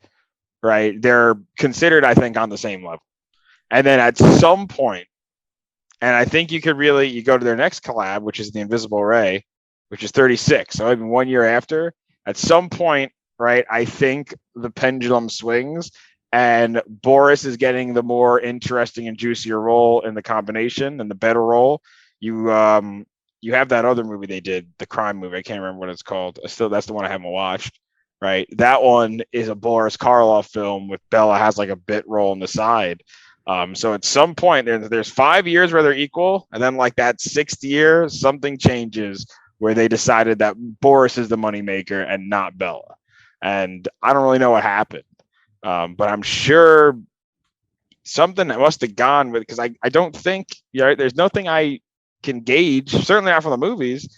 right, they're considered, I think, on the same level. And then at some point, and I think you go to their next collab, which is the Invisible Ray, which is 36. So even 1 year after, at some point, right, I think the pendulum swings and Boris is getting the more interesting and juicier role in the combination and the better role. You have that other movie they did, the crime movie. I can't remember what it's called. That's the one I haven't watched. Right. That one is a Boris Karloff film with Bela has like a bit role on the side. So at some point there's 5 years where they're equal, and then like that 6th year, something changes where they decided that Boris is the moneymaker and not Bela. And I don't really know what happened. But I'm sure something that must have gone with, because I don't think, there's nothing I can gauge, certainly not from the movies,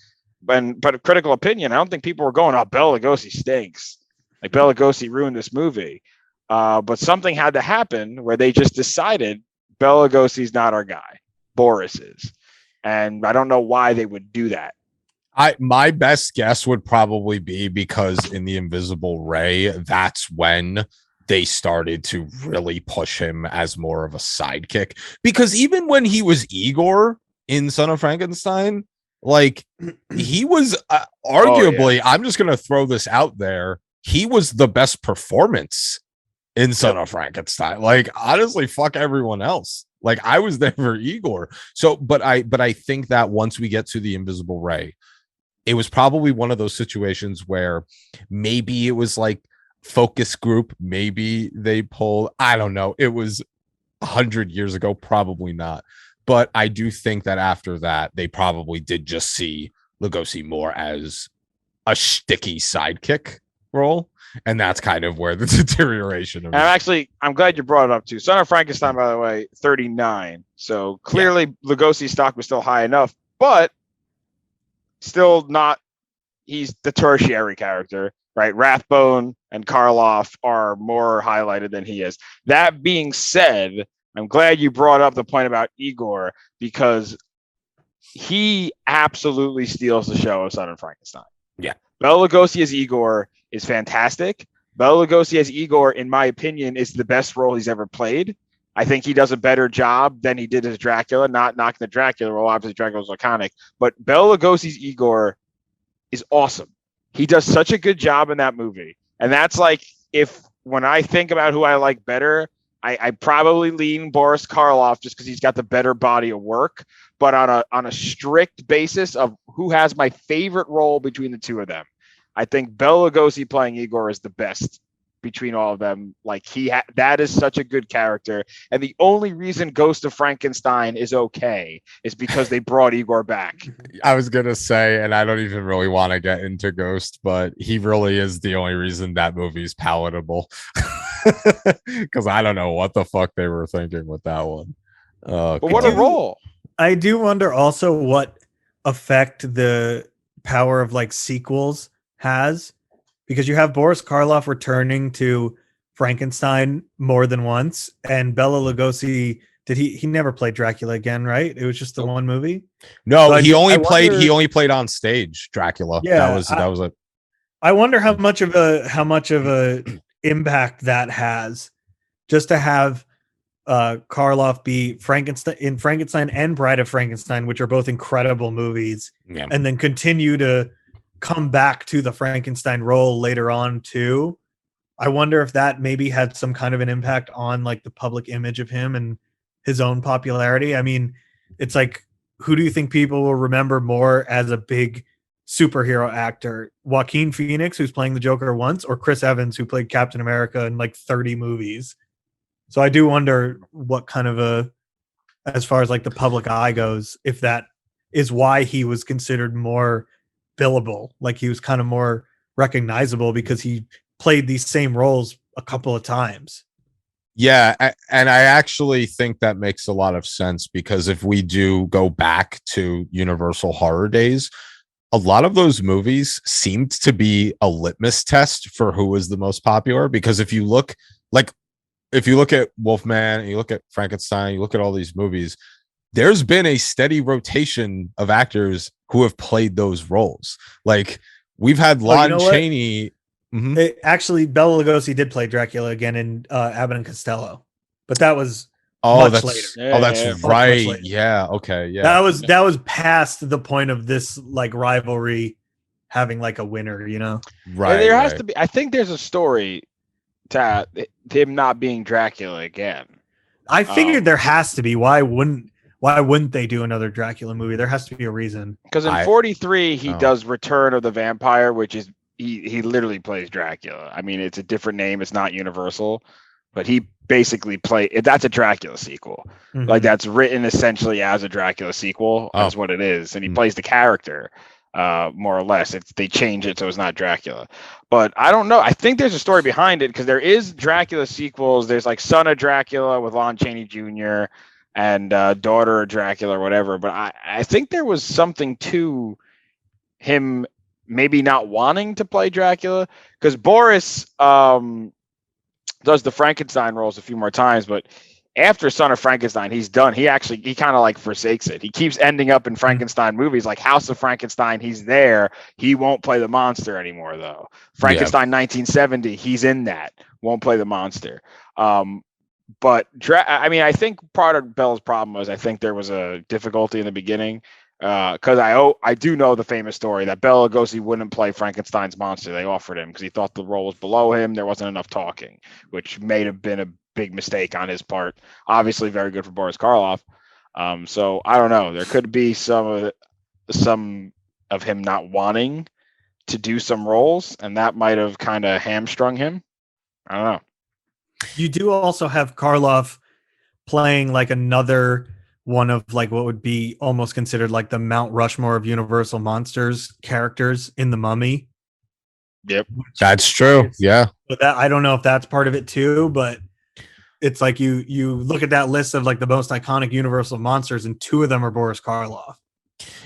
but a critical opinion. I don't think people were going, oh, Bela Lugosi stinks. Like Bela Lugosi ruined this movie. But something had to happen where they just decided Bela Lugosi's not our guy. Boris is. And I don't know why they would do that. My best guess would probably be because in the Invisible Ray, that's when they started to really push him as more of a sidekick. Because even when he was Igor in Son of Frankenstein, like he was arguably, I'm just going to throw this out there, he was the best performance in Son of Frankenstein. Like, honestly, fuck everyone else. Like, I was there for Igor. So, but I think that once we get to the Invisible Ray, it was probably one of those situations where maybe it was like focus group, maybe they pulled, I don't know. It was 100 years ago, probably not. But I do think that after that, they probably did just see Lugosi more as a sticky sidekick role. And that's kind of where the deterioration of I'm glad you brought it up too. Son of Frankenstein, by the way, 39. So clearly Lugosi's stock was still high enough, but still not, he's the tertiary character. right? Rathbone and Karloff are more highlighted than he is. That being said, I'm glad you brought up the point about Igor because he absolutely steals the show of Son of Frankenstein. Yeah. Bela Lugosi as Igor is fantastic. Bela Lugosi as Igor, in my opinion, is the best role he's ever played. I think he does a better job than he did as Dracula. Not knocking the Dracula role, obviously Dracula's iconic, but Bela Lugosi's Igor is awesome. He does such a good job in that movie. And that's like, if when I think about who I like better, I probably lean Boris Karloff just because he's got the better body of work. But on a strict basis of who has my favorite role between the two of them, I think Bela Lugosi playing Igor is the best between all of them. Like that is such a good character. And the only reason Ghost of Frankenstein is okay is because they brought Igor back. I was gonna say, and I don't even really want to get into Ghost, but he really is the only reason that movie's palatable. Because I don't know what the fuck they were thinking with that one. But what a role. I do wonder also what effect the power of like sequels has, because you have Boris Karloff returning to Frankenstein more than once, and Bela Lugosi he never played Dracula again, right? It was just the one movie. No, So he only wonder- played on stage Dracula. Yeah, that was it. I wonder how much of a impact that has, just to have Karloff be Frankenstein and Bride of Frankenstein, which are both incredible movies, and then continue to come back to the Frankenstein role later on too. I wonder if that maybe had some kind of an impact on like the public image of him and his own popularity. I mean, it's like, who do you think people will remember more as a big superhero actor? Joaquin Phoenix, who's playing the Joker once, or Chris Evans, who played Captain America in like 30 movies? So I do wonder what kind of as far as like the public eye goes, if that is why he was considered more billable, like he was kind of more recognizable because he played these same roles a couple of times. Yeah, and I actually think that makes a lot of sense, because if we do go back to Universal Horror Days, a lot of those movies seemed to be a litmus test for who was the most popular. Because if you look at Wolfman, you look at Frankenstein, you look at all these movies, there's been a steady rotation of actors who have played those roles. Like we've had Lon Chaney. Mm-hmm. Actually, Bela Lugosi did play Dracula again in Abbott and Costello, but that was much later. That's right. Yeah. Okay. Yeah. That was past the point of this like rivalry having like a winner, you know? Right. There has to be. I think there's a story to him not being Dracula again. I figured there has to be. Why wouldn't they do another Dracula movie? There has to be a reason. Because in 43 he does Return of the Vampire, which is he literally plays Dracula. I mean, it's a different name. It's not Universal, but he basically that's a Dracula sequel. Mm-hmm. Like that's written essentially as a Dracula sequel. That's what it is. And he plays the character more or less. They change it so it's not Dracula. But I don't know. I think there's a story behind it, because there is Dracula sequels. There's like Son of Dracula with Lon Chaney Jr. and Daughter of Dracula or whatever. But I think there was something to him maybe not wanting to play Dracula, because Boris does the Frankenstein roles a few more times, but after Son of Frankenstein, he's done. He kind of like forsakes it. He keeps ending up in Frankenstein movies like House of Frankenstein. He's there. He won't play the monster anymore, though. Frankenstein 1970, he's in that. Won't play the monster. But I think part of Bela's problem was, I think there was a difficulty in the beginning. Because I do know the famous story that Bela Lugosi wouldn't play Frankenstein's monster. They offered him because he thought the role was below him. There wasn't enough talking, which may have been a big mistake on his part. Obviously, very good for Boris Karloff. So I don't know. There could be some of him not wanting to do some roles, and that might have kind of hamstrung him. I don't know. You do also have Karloff playing like another one of like what would be almost considered like the Mount Rushmore of Universal Monsters characters in The Mummy. Yep, that's true. Yeah, but that I don't know if that's part of it too. But it's like you look at that list of like the most iconic Universal monsters, and two of them are Boris Karloff.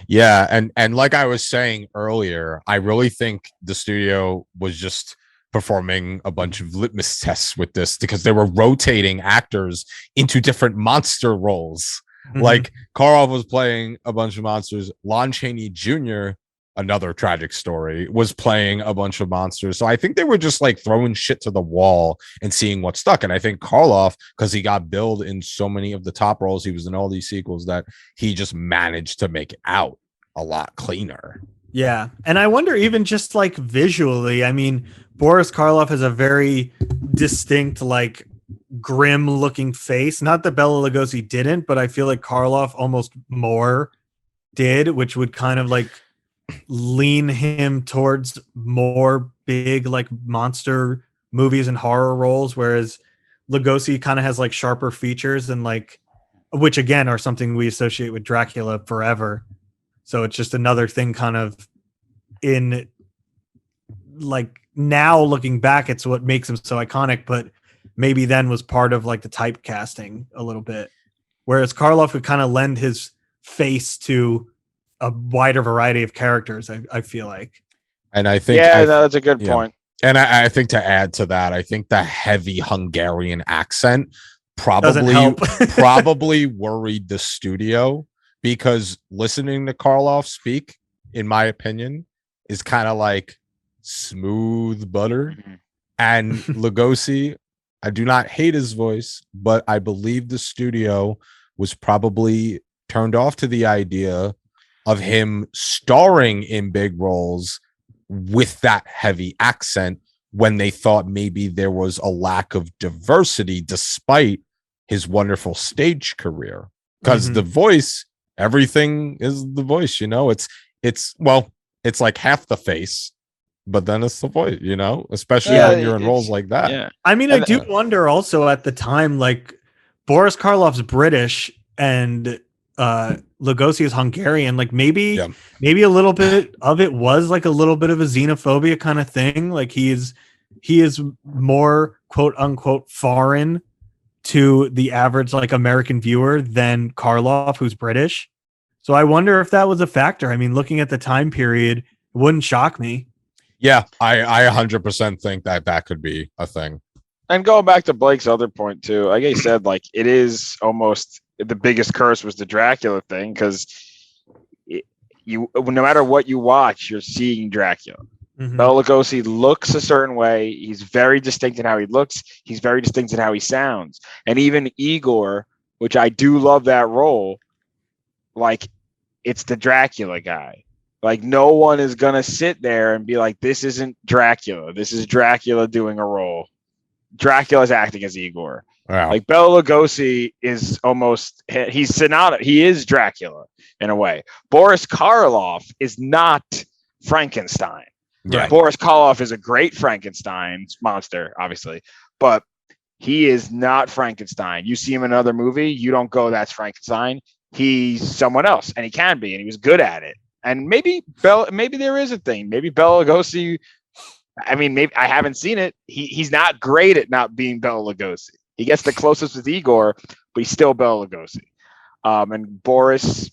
Yeah, and like I was saying earlier, I really think the studio was just performing a bunch of litmus tests with this because they were rotating actors into different monster roles. Mhm. Like Karloff was playing a bunch of monsters. Lon Chaney Jr., another tragic story, was playing a bunch of monsters. So I think they were just like throwing shit to the wall and seeing what stuck. And I think Karloff, because he got billed in so many of the top roles, he was in all these sequels, that he just managed to make it out a lot cleaner. Yeah. And I wonder, even just like visually, I mean, Boris Karloff has a very distinct, like grim looking face. Not that Bela Lugosi didn't, but I feel like Karloff almost more did, which would kind of like lean him towards more big like monster movies and horror roles, whereas Lugosi kind of has like sharper features and like, which again are something we associate with Dracula forever. So it's just another thing kind of in like now looking back, it's what makes him so iconic, but maybe then was part of like the typecasting a little bit. Whereas Karloff would kind of lend his face to a wider variety of characters, I feel like. And I think, Yeah, no, that's a good point. And I think to add to that, I think the heavy Hungarian accent probably probably worried the studio, because listening to Karloff speak, in my opinion, is kind of like smooth butter. Mhm. And Lugosi, I do not hate his voice, but I believe the studio was probably turned off to the idea of him starring in big roles with that heavy accent, when they thought maybe there was a lack of diversity despite his wonderful stage career. Because the voice, everything is the voice, you know. It's like half the face, but then it's the voice, you know, especially when you're in roles like that. Yeah. I mean, I do wonder also at the time, like Boris Karloff's British and Lugosi is Hungarian. Like maybe a little bit of it was like a little bit of a xenophobia kind of thing. Like he is more quote unquote foreign to the average like American viewer than Karloff, who's British. So I wonder if that was a factor. I mean, looking at the time period, it wouldn't shock me. Yeah, I 100% think that could be a thing. And going back to Blake's other point too, like I said, like it is almost the biggest curse was the Dracula thing, because you no matter what you watch, you're seeing Dracula. Bela Lugosi looks a certain way. He's very distinct in how he looks. He's very distinct in how he sounds. And even Igor, which I do love that role, like it's the Dracula guy. Like no one is gonna sit there and be like, "This isn't Dracula. This is Dracula doing a role." Dracula's acting as Igor. Wow. Like Bela Lugosi is almost, he's Sonata. He is Dracula in a way. Boris Karloff is not Frankenstein. Yeah. Boris Karloff is a great Frankenstein monster, obviously, but he is not Frankenstein. You see him in another movie, you don't go, "That's Frankenstein." He's someone else, and he can be, and he was good at it. And maybe there is a thing. Maybe Bela Lugosi. I mean, maybe I haven't seen it. He's not great at not being Bela Lugosi. He gets the closest with Igor, but he's still Bela Lugosi. And Boris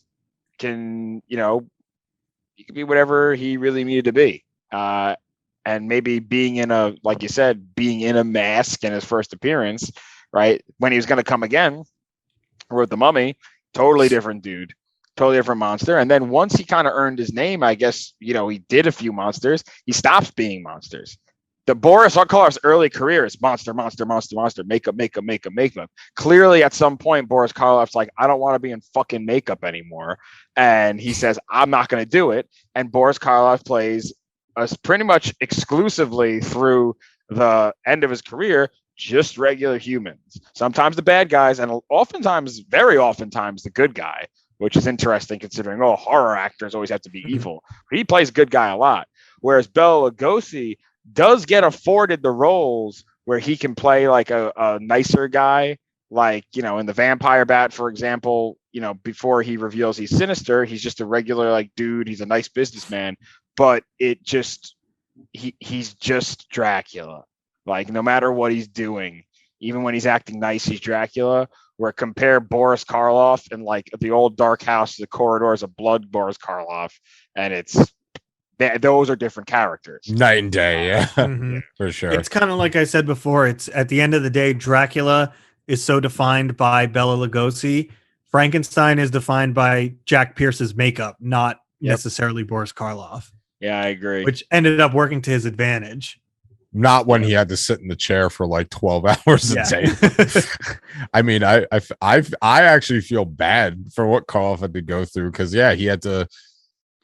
can, he can be whatever he really needed to be. And maybe being in a, like you said, being in a mask in his first appearance, right? When he was going to come again, or with the Mummy, totally different dude, totally different monster. And then once he kind of earned his name, I guess, he did a few monsters. He stops being monsters. The Boris Karloff's early career is monster, makeup. Clearly, at some point, Boris Karloff's like, "I don't want to be in fucking makeup anymore," and he says, "I'm not going to do it." And Boris Karloff plays us pretty much exclusively through the end of his career, just regular humans. Sometimes the bad guys, and very oftentimes, the good guy, which is interesting considering horror actors always have to be evil. But he plays good guy a lot. Whereas Bela Lugosi does get afforded the roles where he can play like a nicer guy, like, in the Vampire Bat, for example, before he reveals he's sinister, he's just a regular like dude. He's a nice businessman, but he's just Dracula. Like no matter what he's doing, even when he's acting nice, he's Dracula. Where compare Boris Karloff in like the old dark house, the corridors of blood, Boris Karloff, and those are different characters. Night and day, yeah, Mhm. for sure. It's kind of like I said before. It's at the end of the day, Dracula is so defined by Bela Lugosi. Frankenstein is defined by Jack Pierce's makeup, not necessarily Boris Karloff. Yeah, I agree. Which ended up working to his advantage. Not when he had to sit in the chair for like 12 hours a day. I mean, I actually feel bad for what Karloff had to go through because he had to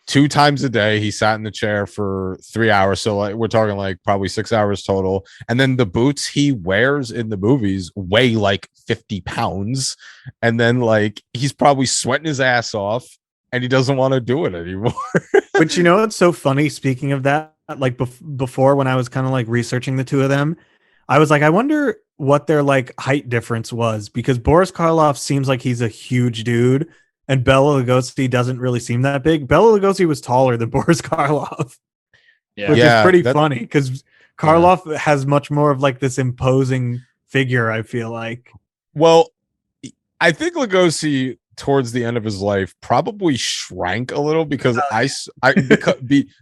2 times a day. He sat in the chair for 3 hours, so like we're talking like probably 6 hours total. And then the boots he wears in the movies weigh like 50 pounds, and then like he's probably sweating his ass off, and he doesn't want to do it anymore. But you know, it's so funny. Speaking of that. Like before when I was kind of like researching the two of them, I was like, I wonder what their like height difference was, because Boris Karloff seems like he's a huge dude and Bela Lugosi doesn't really seem that big. Bela Lugosi was taller than Boris Karloff, which is pretty funny because Karloff has much more of like this imposing figure, I feel like. Well, I think Lugosi towards the end of his life probably shrank a little because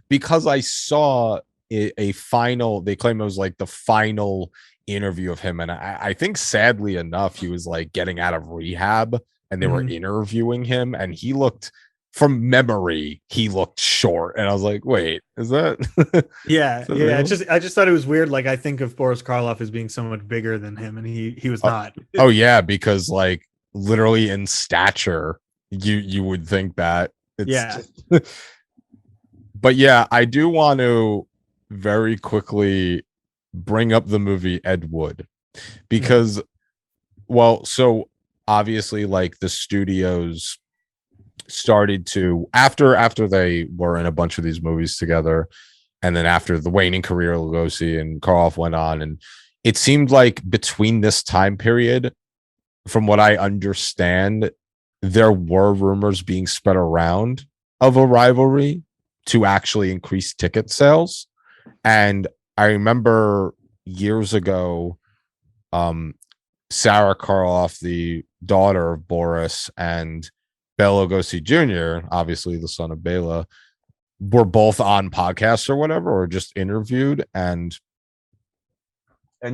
because I saw a final, they claim it was like the final interview of him, and I think sadly enough he was like getting out of rehab and they were interviewing him, and he looked, from memory, he looked short, and I was like, wait, is that I just thought it was weird. Like I think of Boris Karloff as being so much bigger than him, and he was not. Oh yeah, because like literally in stature you would think that but yeah, I do want to very quickly bring up the movie Ed Wood because well, so obviously like the studios started to after they were in a bunch of these movies together, and then after the waning career Lugosi and Karloff went on, and it seemed like between this time period, from what I understand, there were rumors being spread around of a rivalry to actually increase ticket sales. And I remember years ago, Sarah Karloff, the daughter of Boris, and Bela Lugosi Jr., obviously the son of Bela, were both on podcasts or whatever, or just interviewed. And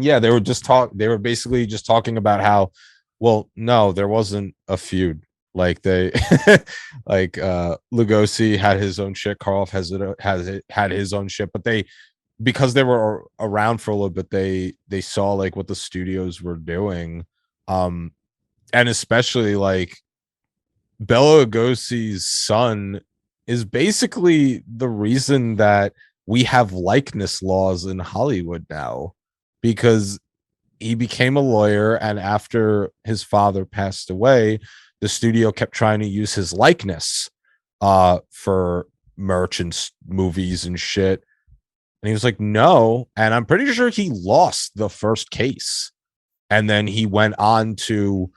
yeah, they were basically just talking about how, well, no, there wasn't a feud. Like they, like Lugosi had his own shit. Karloff had his own shit, but because they were around for a little bit, they saw like what the studios were doing, and especially like Bela Lugosi's son is basically the reason that we have likeness laws in Hollywood now, because he became a lawyer, and after his father passed away, the studio kept trying to use his likeness for merch and movies and shit. And he was like, no. And I'm pretty sure he lost the first case. And then he went on to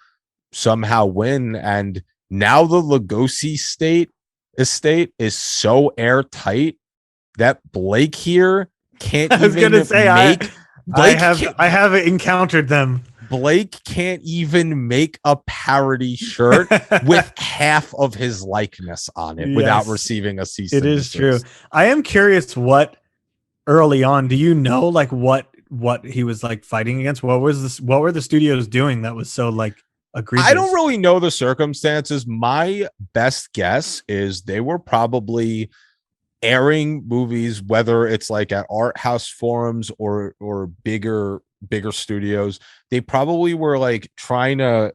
somehow win. And now the Lugosi estate is so airtight that Blake here can't I was even gonna say, make... I have encountered them. Blake can't even make a parody shirt with half of his likeness on it without receiving a cease and desist. It is true. I am curious what early on, do you know like what he was like fighting against? What were the studios doing that was so like egregious? I don't really know the circumstances. My best guess is they were probably airing movies, whether it's like at art house forums or bigger studios. They probably were like trying to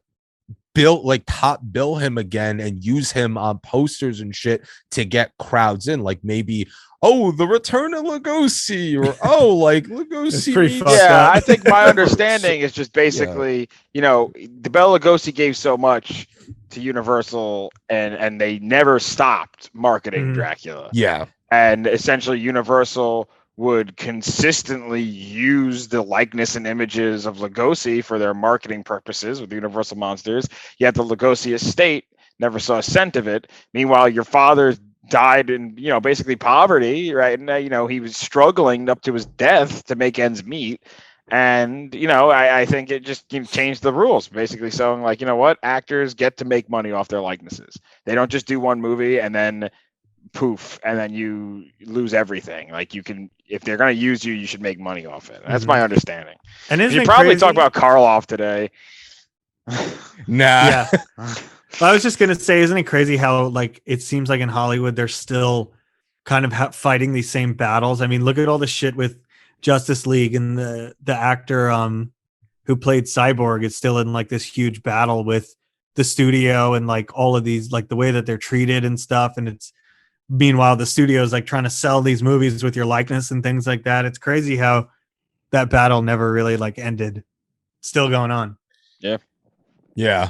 top bill him again and use him on posters and shit to get crowds in. Like maybe, oh, the return of Lugosi, or oh, like Lugosi. Yeah, I think my understanding is just basically, the Bela Lugosi gave so much to Universal, and they never stopped marketing Dracula. Yeah. And essentially Universal would consistently use the likeness and images of Lugosi for their marketing purposes with Universal Monsters. Yet the Lugosi estate never saw a cent of it. Meanwhile, your father died in, basically poverty, right? And, he was struggling up to his death to make ends meet. And I think it just changed the rules, basically showing like, you know what, actors get to make money off their likenesses. They don't just do one movie and then poof, and then you lose everything. Like you can, if they're gonna use you, you should make money off it. That's my understanding. And We isn't should it probably crazy? talk about Karloff today. Nah. Yeah. I was just gonna say, isn't it crazy how like it seems like in Hollywood they're still kind of fighting these same battles? I mean, look at all the shit with Justice League, and the actor who played Cyborg is still in like this huge battle with the studio, and like all of these, like the way that they're treated and stuff. And it's meanwhile the studio is like trying to sell these movies with your likeness and things like that. It's crazy how that battle never really like ended. Still going on. Yeah.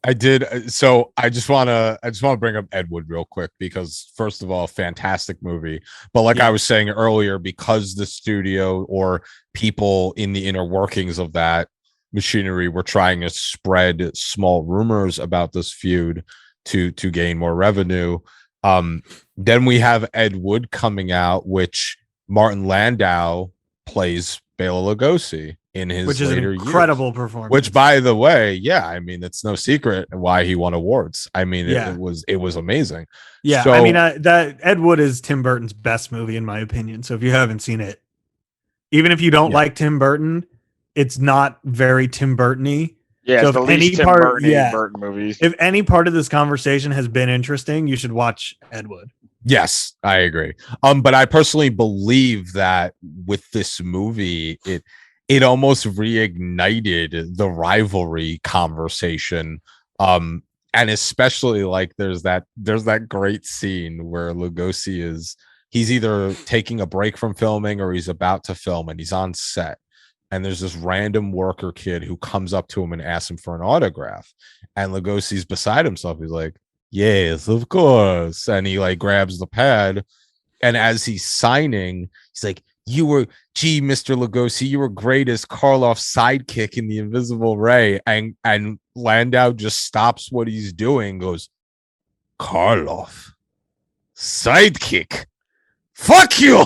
I did. So I just want to bring up Ed Wood real quick, because first of all, fantastic movie. But like I was saying earlier, because the studio or people in the inner workings of that machinery were trying to spread small rumors about this feud to gain more revenue. Then we have Ed Wood coming out, which Martin Landau plays Bela Lugosi in his which is later an incredible years. performance. Which, by the way, yeah, I mean, it's no secret why he won awards. I mean, it was amazing. Yeah, So, I mean, that Ed Wood is Tim Burton's best movie in my opinion. So if you haven't seen it, even if you don't like Tim Burton, it's not very Tim Burton-y. Yeah, so it's the least Tim Burton movies. If any part of this conversation has been interesting, you should watch Ed Wood. Yes, I agree. But I personally believe that with this movie, it almost reignited the rivalry conversation. And especially like there's that great scene where Lugosi he's either taking a break from filming or he's about to film, and he's on set. And there's this random worker kid who comes up to him and asks him for an autograph. And Lugosi's beside himself. He's like, yes, of course. And he like grabs the pad. And as he's signing, he's like, Mr. Lugosi, you were great as Karloff's sidekick in The Invisible Ray. And Landau just stops what he's doing, goes, Karloff, sidekick, fuck you.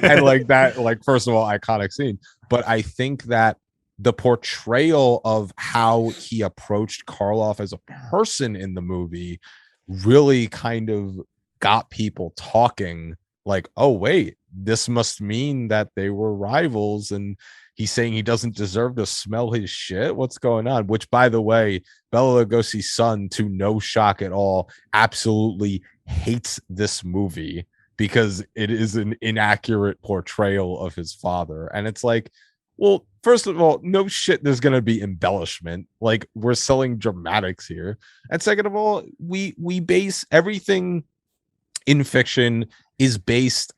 And like that, like, first of all, iconic scene. But I think that the portrayal of how he approached Karloff as a person in the movie really kind of got people talking, like, oh wait, this must mean that they were rivals, and he's saying he doesn't deserve to smell his shit. What's going on? Which, by the way, Bela Lugosi's son, to no shock at all, absolutely hates this movie because it is an inaccurate portrayal of his father. And it's like, well, first of all, no shit, there's going to be embellishment. Like, we're selling dramatics here. And second of all, we base everything in fiction is based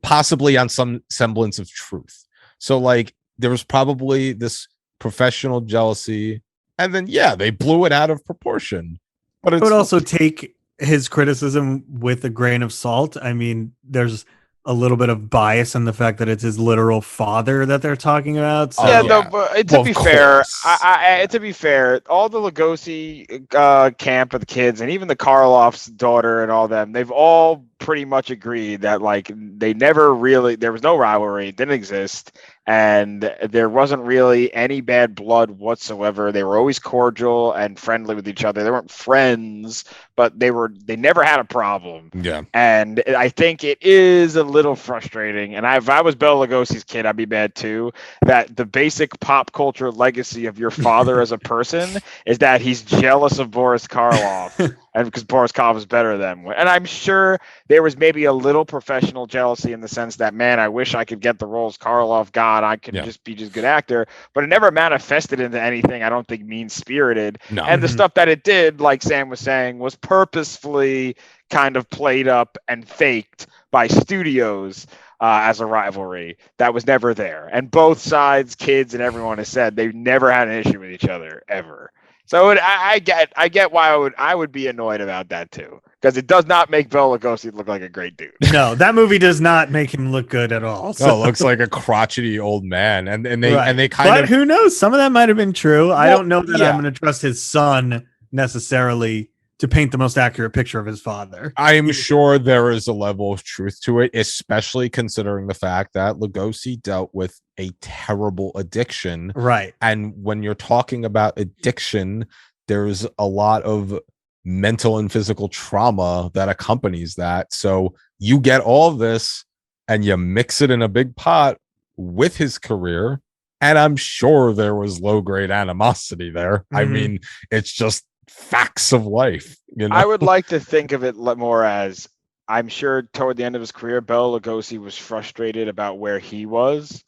possibly on some semblance of truth. So like there was probably this professional jealousy, and then they blew it out of proportion. But it would also take his criticism with a grain of salt. I mean, there's a little bit of bias in the fact that it's his literal father that they're talking about. So. But to be fair, all the Lugosi camp of the kids, and even the Karloff's daughter and all them, they've all pretty much agreed that like they never really, there was no rivalry, it didn't exist, and there wasn't really any bad blood whatsoever. They were always cordial and friendly with each other. They weren't friends, but they never had a problem. Yeah. And I think it is a little frustrating, and if I was Bela Lugosi's kid, I'd be mad too, that the basic pop culture legacy of your father as a person is that he's jealous of Boris Karloff. And because Boris Karloff is better than him. And I'm sure there was maybe a little professional jealousy in the sense that, man, I wish I could get the roles Karloff got. I could just be just good actor. But it never manifested into anything, I don't think, mean-spirited. No. And the stuff that it did, like Sam was saying, was purposefully kind of played up and faked by studios as a rivalry that was never there. And both sides, kids and everyone, has said they've never had an issue with each other, ever. So I get why I would be annoyed about that too, because it does not make Bela Lugosi look like a great dude. No, that movie does not make him look good at all. So. No, it looks like a crotchety old man, and they kind but of. Who knows? Some of that might have been true. I don't know that yeah. I'm going to trust his son necessarily to paint the most accurate picture of his father. I am sure there is a level of truth to it, especially considering the fact that Lugosi dealt with a terrible addiction. Right. And when you're talking about addiction, there's a lot of mental and physical trauma that accompanies that. So you get all of this and you mix it in a big pot with his career. And I'm sure there was low-grade animosity there. I mean, it's just facts of life. You know? I would like to think of it more as, I'm sure toward the end of his career, Bela Lugosi was frustrated about where he was.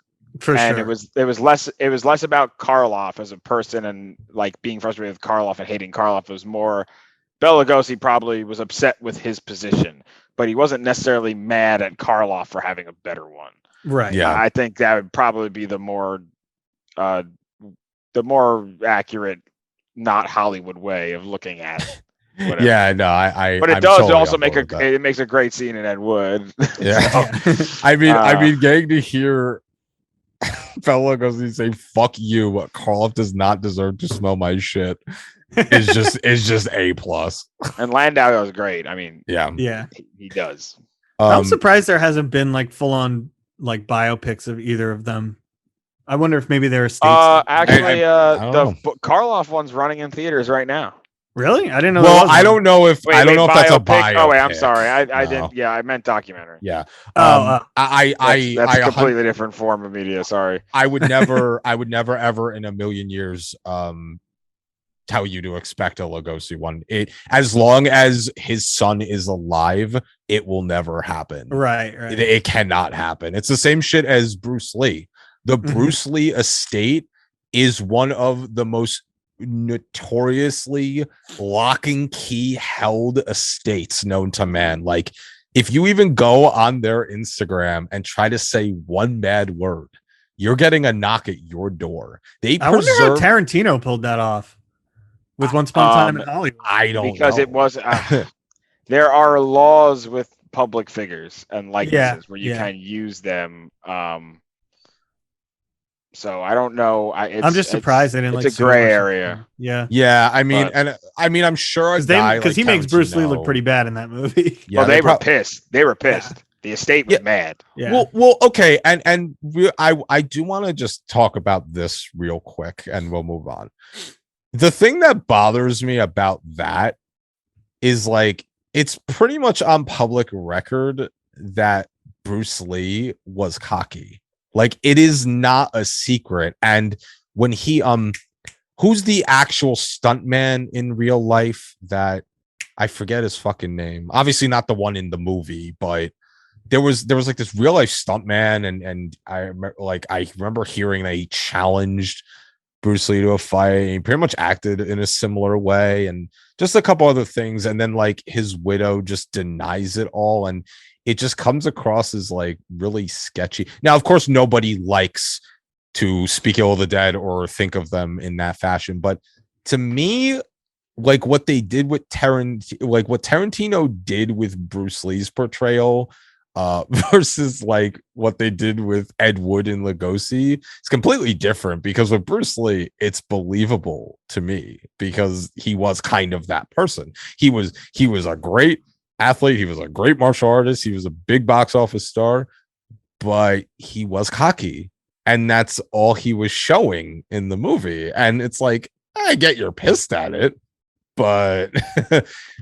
And it was less about Karloff as a person and like being frustrated with Karloff and hating Karloff. It was more Bela Lugosi probably was upset with his position, but he wasn't necessarily mad at Karloff for having a better one. Right. Yeah. I think that would probably be the more accurate, not Hollywood way of looking at it. Whatever. Yeah, no, I but it I'm does totally also on make board with that. it makes a great scene in Ed Wood. Yeah. I mean, getting to hear Bela Lugosi say "fuck you," but Karloff does not deserve to smell my shit is just A plus. And Landau was great. I mean, Yeah. he does. I'm surprised there hasn't been like full on like biopics of either of them. I wonder if maybe there are states. Actually, I don't know. Karloff one's running in theaters right now. Really? I didn't know. Well, I don't know if that's a biopic. Oh wait, I'm sorry. I No. didn't. Yeah, I meant documentary. Yeah. That's That's a completely different form of media. Sorry. I would never ever in a million years tell you to expect a Lugosi one. It, as long as his son is alive, it will never happen. Right. It cannot happen. It's the same shit as Bruce Lee. The Bruce Lee estate is one of the most notoriously lock and key held estates known to man. Like, if you even go on their Instagram and try to say one bad word, you're getting a knock at your door. I wonder how Tarantino pulled that off with Once Upon a Time in Hollywood. I don't because know. it was there are laws with public figures and likenesses where you can use them. So I don't know. I'm just surprised they didn't. It's a gray area. Yeah. I mean, I'm sure because he makes Bruce Lee look pretty bad in that movie. Yeah, well, they were pissed. They were pissed. Yeah. The estate was mad. Yeah. Well, okay, and I do want to just talk about this real quick, and we'll move on. The thing that bothers me about that is like it's pretty much on public record that Bruce Lee was cocky. Like, it is not a secret. And when he who's the actual stuntman in real life that I forget his fucking name? Obviously not the one in the movie, but there was like this real life stuntman, and I remember hearing that he challenged Bruce Lee to a fight. He pretty much acted in a similar way, and just a couple other things. And then like his widow just denies it all, and it just comes across as like really sketchy. Now, of course, nobody likes to speak ill of the dead or think of them in that fashion, but to me, like what they did with what Tarantino did with Bruce Lee's portrayal versus like what they did with Ed Wood and Lugosi, it's completely different, because with Bruce Lee, it's believable to me because he was kind of that person. He was a great athlete. He was a great martial artist. He was a big box office star, but he was cocky, and that's all he was showing in the movie. And it's like, I get you're pissed at it, but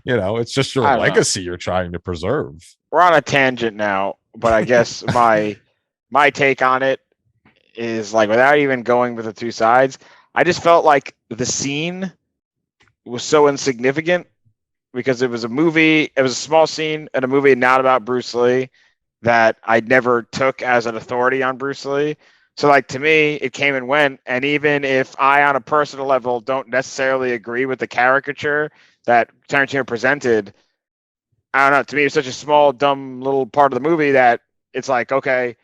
it's just your legacy you're trying to preserve. We're on a tangent now, but I guess my take on it is like, without even going with the two sides, I just felt like the scene was so insignificant because it was a movie. It was a small scene in a movie not about Bruce Lee that I never took as an authority on Bruce Lee. So like, to me, it came and went. And even if I, on a personal level, don't necessarily agree with the caricature that Tarantino presented, I don't know. To me, it's such a small, dumb little part of the movie that it's like, okay,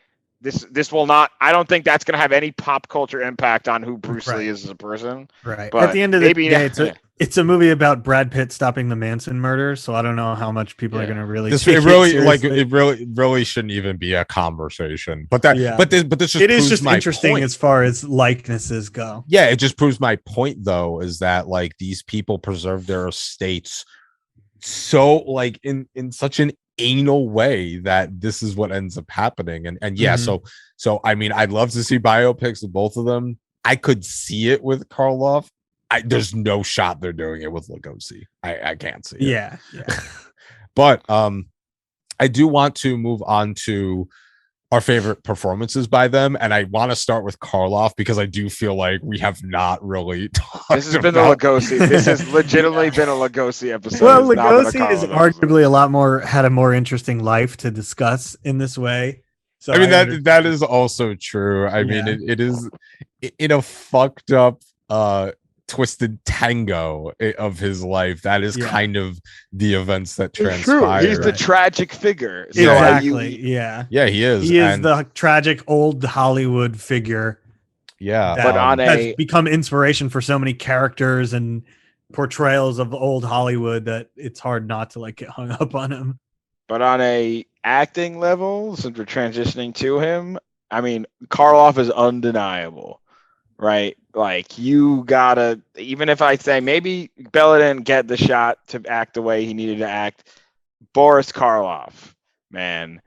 this will not. I don't think that's going to have any pop culture impact on who Bruce Lee is as a person. Right. But at the end of the day, it's a movie about Brad Pitt stopping the Manson murder. So I don't know how much people are going to really. It really shouldn't even be a conversation. But this is just interesting point. As far as likenesses go. Yeah, it just proves my point, though, is that like these people preserve their estates so like in such an anal way that this is what ends up happening. And yeah, Mhm. so I mean, I'd love to see biopics of both of them. I could see it with Karloff. There's no shot they're doing it with Lugosi. I can't see it. Yeah, yeah. But I do want to move on to our favorite performances by them, and I want to start with Karloff because I do feel like we have not really talked This has been the about. Lugosi. This has legitimately been a Lugosi episode. Well, It's not been a Lugosi is Karloff episode. arguably a lot more had a more interesting life to discuss in this way. So I mean understand. that is also true. I mean Yeah. it is in a fucked up twisted tango of his life. That is Yeah. kind of the events that It's true. transpire. He's the tragic figure. So Exactly. Yeah. Yeah, he is. He is And the tragic old Hollywood figure yeah, that But on has a become inspiration for so many characters and portrayals of old Hollywood that it's hard not to like get hung up on him. But on a acting level, since we're transitioning to him, I mean, Karloff is undeniable, right? Like you gotta, even if I say maybe Bela didn't get the shot to act the way he needed to act, Boris Karloff, man,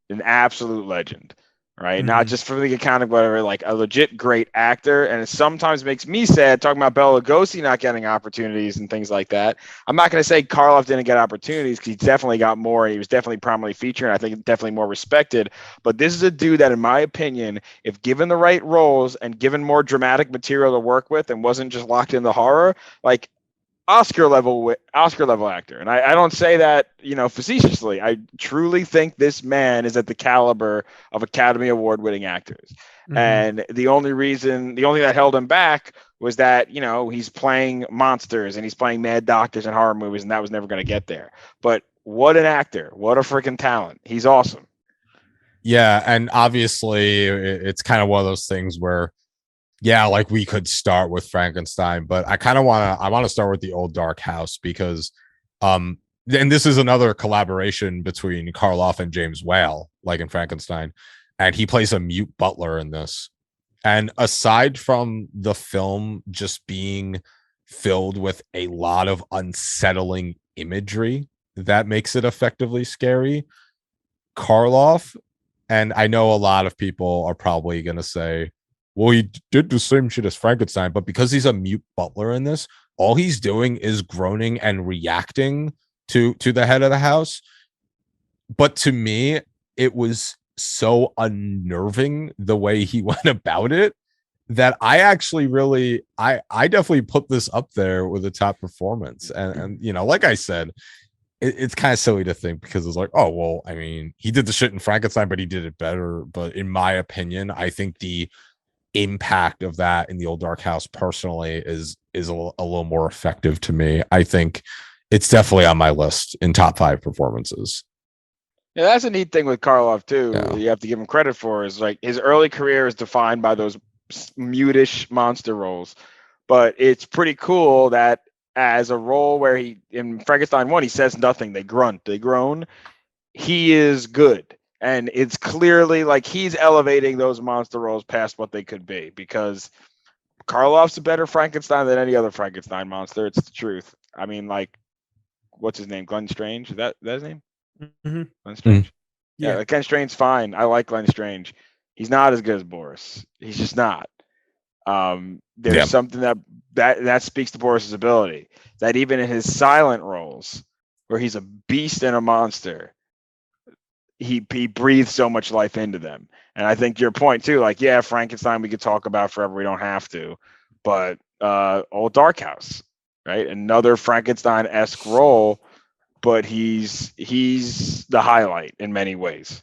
an absolute legend, right? Not Mhm. just for the account of whatever, like a legit great actor. And it sometimes makes me sad talking about Bela Lugosi not getting opportunities and things like that. I'm not going to say Karloff didn't get opportunities because he definitely got more. He was definitely prominently featured. And I think definitely more respected. But this is a dude that, in my opinion, if given the right roles and given more dramatic material to work with and wasn't just locked into horror, like Oscar level actor. And I don't say that, facetiously. I truly think this man is at the caliber of Academy Award winning actors. Mhm. And the only thing that held him back was that, he's playing monsters and he's playing mad doctors in horror movies, and that was never going to get there. But what an actor. What a freaking talent. He's awesome. yeah, and obviously it's kind of one of those things where yeah, like we could start with Frankenstein, but I want to start with the old dark house because and this is another collaboration between Karloff and James Whale, like in Frankenstein, and he plays a mute butler in this. And aside from the film just being filled with a lot of unsettling imagery that makes it effectively scary, Karloff, and I know a lot of people are probably going to say, well, he did the same shit as Frankenstein, but because he's a mute butler in this, all he's doing is groaning and reacting to the head of the house. But to me, it was so unnerving the way he went about it that I actually really I definitely put this up there with a top performance. And like I said, it's kind of silly to think because it's like, oh well, I mean, he did the shit in Frankenstein, but he did it better. But in my opinion, I think the impact of that in the old dark house personally is a little more effective to me. I think it's definitely on my list in top 5 performances. Yeah, that's a neat thing with Karloff too. Yeah. You have to give him credit for is like his early career is defined by those mutish monster roles, but it's pretty cool that as a role where he in Frankenstein 1 he says nothing, they grunt, they groan. He is good, and it's clearly like he's elevating those monster roles past what they could be because Karloff's a better Frankenstein than any other Frankenstein monster. It's the truth. I mean, like, what's his name? Glenn Strange? Is that his name? Mhm. Glenn Strange. Yeah, Yeah. like Glenn Strange's fine. I like Glenn Strange. He's not as good as Boris. He's just not. There's Yeah. something that speaks to Boris's ability. That even in his silent roles, where he's a beast and a monster, he breathes so much life into them. And I think your point too, like, yeah, Frankenstein we could talk about forever. We don't have to, but old Dark House, right? Another Frankenstein-esque role, but he's the highlight in many ways.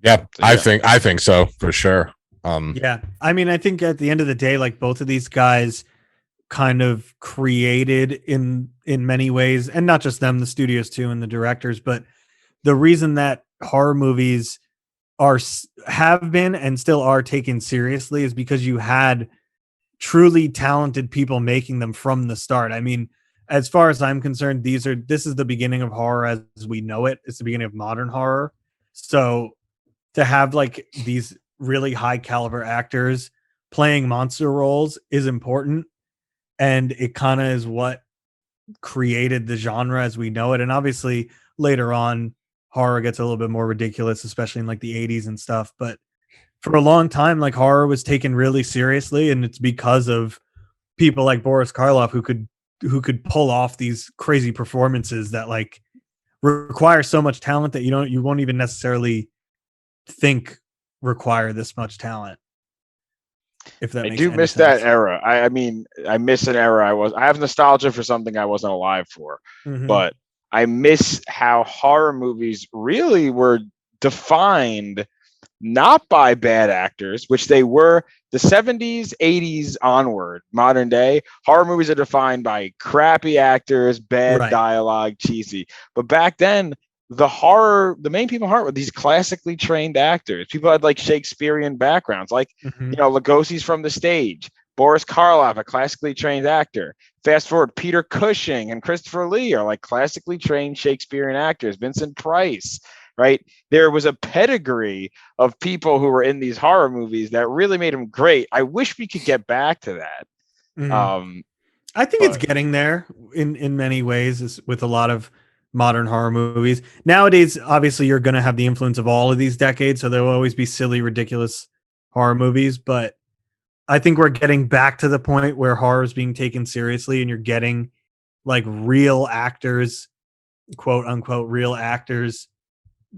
Yeah, So, yeah. I think so for sure. Yeah. I mean, I think at the end of the day, like both of these guys kind of created in many ways, and not just them, the studios too, and the directors, but the reason that horror movies have been and still are taken seriously is because you had truly talented people making them from the start. I mean, as far as I'm concerned, this is the beginning of horror as we know it. It's the beginning of modern horror. So to have like these really high caliber actors playing monster roles is important, and it kind of is what created the genre as we know it. And obviously later on, horror gets a little bit more ridiculous, especially in like the 80s and stuff. But for a long time, like horror was taken really seriously, and it's because of people like Boris Karloff who could pull off these crazy performances that like require so much talent that you won't even necessarily think require this much talent. If that I makes do any miss sense. that era. I mean, I miss an era I have nostalgia for something I wasn't alive for, Mhm. but I miss how horror movies really were defined not by bad actors, which they were the 70s, 80s onward, modern day. Horror movies are defined by crappy actors, bad Right. dialogue, cheesy. But back then, the main people in horror were these classically trained actors. People had like Shakespearean backgrounds, like, Mhm. Lugosi's from the stage. Boris Karloff, a classically trained actor. Fast forward, Peter Cushing and Christopher Lee are like classically trained Shakespearean actors. Vincent Price, right? There was a pedigree of people who were in these horror movies that really made them great. I wish we could get back to that. Mhm. Um, I think it's but getting there in many ways with a lot of modern horror movies. Nowadays, obviously you're going to have the influence of all of these decades, so there will always be silly, ridiculous horror movies, but I think we're getting back to the point where horror is being taken seriously and you're getting like real actors, quote unquote real actors,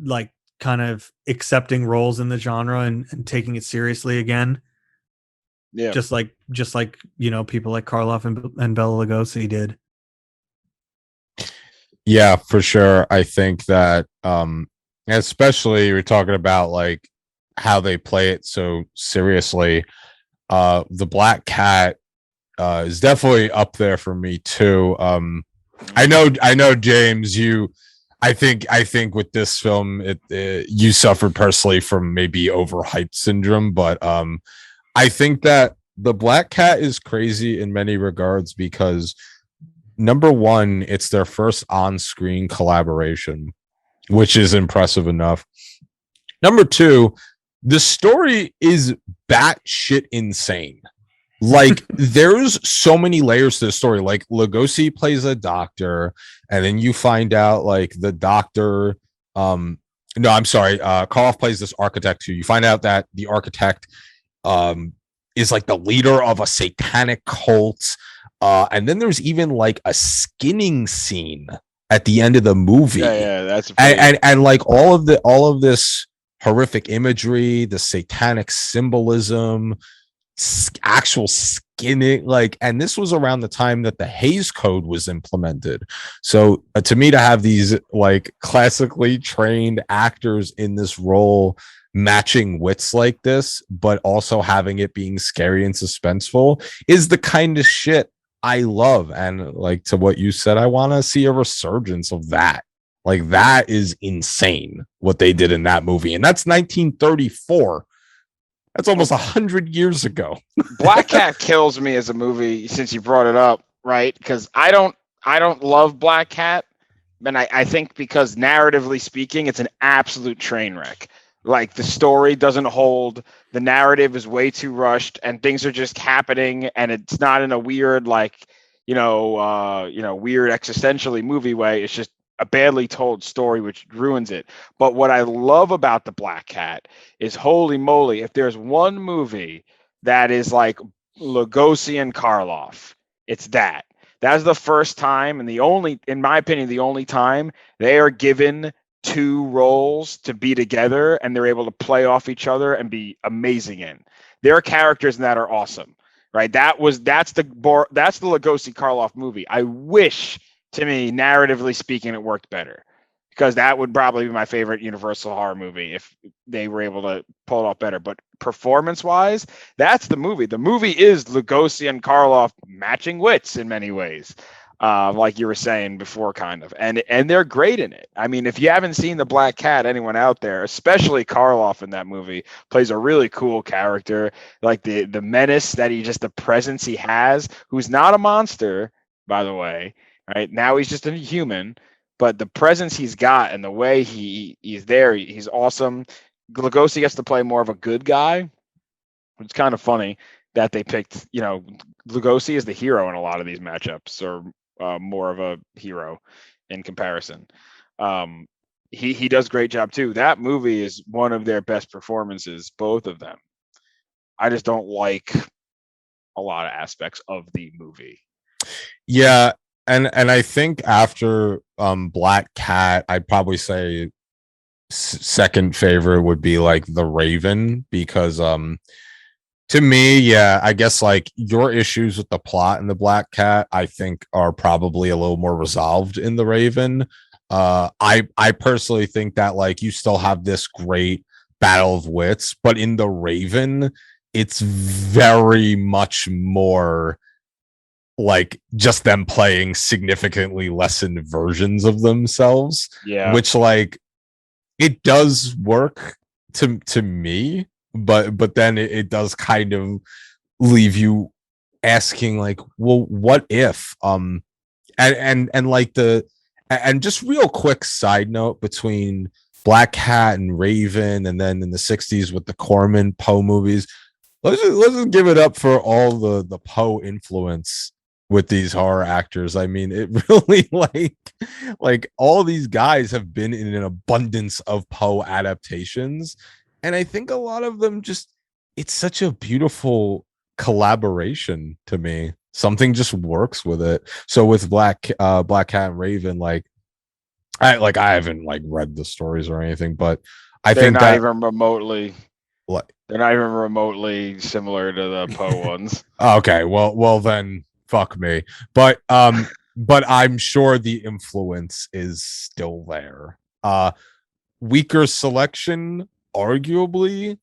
like kind of accepting roles in the genre and taking it seriously again. yeah, Just like people like Karloff and Bela Lugosi did. Yeah, for sure. I think that especially you're talking about like how they play it so seriously. The Black Cat is definitely up there for me too. I know James, I think with this film you suffered personally from maybe overhyped syndrome, but I think that the Black Cat is crazy in many regards because number one, it's their first on-screen collaboration, which is impressive enough. Number two, the story is batshit insane. Like there's so many layers to the story. Like Lugosi plays a doctor, and then you find out like the doctor. No, I'm sorry. Karloff plays this architect too. You find out that the architect um is like the leader of a satanic cult. And then there's even like a skinning scene at the end of the movie. yeah, that's And like all of this horrific imagery, the satanic symbolism, actual skinning, like, and this was around the time that the Hays Code was implemented. So to me, to have these like classically trained actors in this role matching wits like this, but also having it being scary and suspenseful is the kind of shit I love. And like to what you said, I want to see a resurgence of that. Like that is insane what they did in that movie. And that's 1934. That's almost 100 years ago. Black Cat kills me as a movie since you brought it up, right? Because I don't love Black Cat, and I think because narratively speaking, it's an absolute train wreck. Like the story doesn't hold, the narrative is way too rushed, and things are just happening, and it's not in a weird weird existentially movie way. It's just a badly told story, which ruins it. But what I love about the Black Cat is, holy moly, if there's one movie that is like Lugosi and Karloff, it's that. That's the first time, and the only, in my opinion, the only time they are given two roles to be together and they're able to play off each other and be amazing in. Their characters in that are awesome, right? That's the Lugosi Karloff movie. I wish, to me, narratively speaking, it worked better, because that would probably be my favorite Universal horror movie if they were able to pull it off better. But performance-wise, that's the movie. The movie is Lugosi and Karloff matching wits in many ways, like you were saying before, kind of. And they're great in it. I mean, if you haven't seen The Black Cat, anyone out there, especially Karloff in that movie, plays a really cool character. Like the menace that the presence he has, who's not a monster, by the way. Right now, he's just a human, but the presence he's got and the way he's there, he's awesome. Lugosi gets to play more of a good guy. It's kind of funny that they picked, Lugosi is the hero in a lot of these matchups, or more of a hero in comparison. He does a great job too. That movie is one of their best performances, both of them. I just don't like a lot of aspects of the movie. Yeah, and I think after Black Cat, I'd probably say second favorite would be like The Raven, because to me, yeah, I guess like your issues with the plot in the Black Cat, I think are probably a little more resolved in The Raven. I personally think that like you still have this great battle of wits, but in The Raven, it's very much more like just them playing significantly lessened versions of themselves. Yeah. Which like it does work to me, but then it does kind of leave you asking like, well, what if and like and just real quick side note between Black Cat and Raven, and then in the 60s with the Corman Poe movies, let's just give it up for all the Poe influence with these horror actors. I mean, it really like all these guys have been in an abundance of Poe adaptations, and I think a lot of them just, it's such a beautiful collaboration to me. Something just works with it. So with Black Cat and Raven, like I haven't like read the stories or anything, but they're think not that even remotely what they're not even remotely similar to the Poe ones. okay, well then fuck me. But I'm sure the influence is still there. Weaker selection, arguably,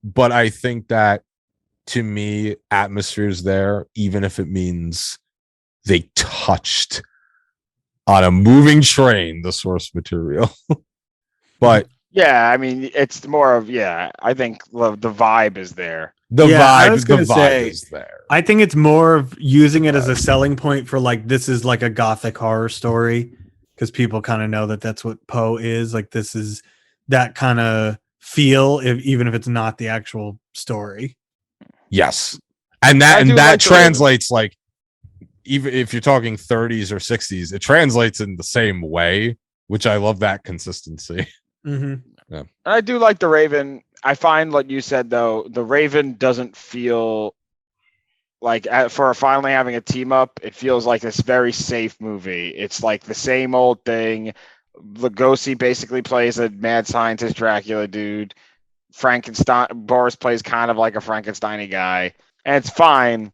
but I think that to me, atmosphere's there, even if it means they touched on a moving train the source material. But Yeah, I mean, it's more of, yeah, I think the vibe is there. the Yeah, I vibe, was the gonna vibe say, is there. I think it's more of using it as a selling point for like, this is like a gothic horror story, because people kind of know that that's what Poe is. Like, this is that kind of feel, even if it's not the actual story. Yes. And I do that like The Raven. translates, like, even if you're talking 30s or 60s, it translates in the same way, which I love that consistency. Mm-hmm. I do like The Raven. I find, like you said, though, The Raven doesn't feel like, for finally having a team up, it feels like this very safe movie. It's like the same old thing. Lugosi basically plays a mad scientist Dracula dude. Frankenstein, Boris plays kind of like a Frankenstein-y guy, and it's fine,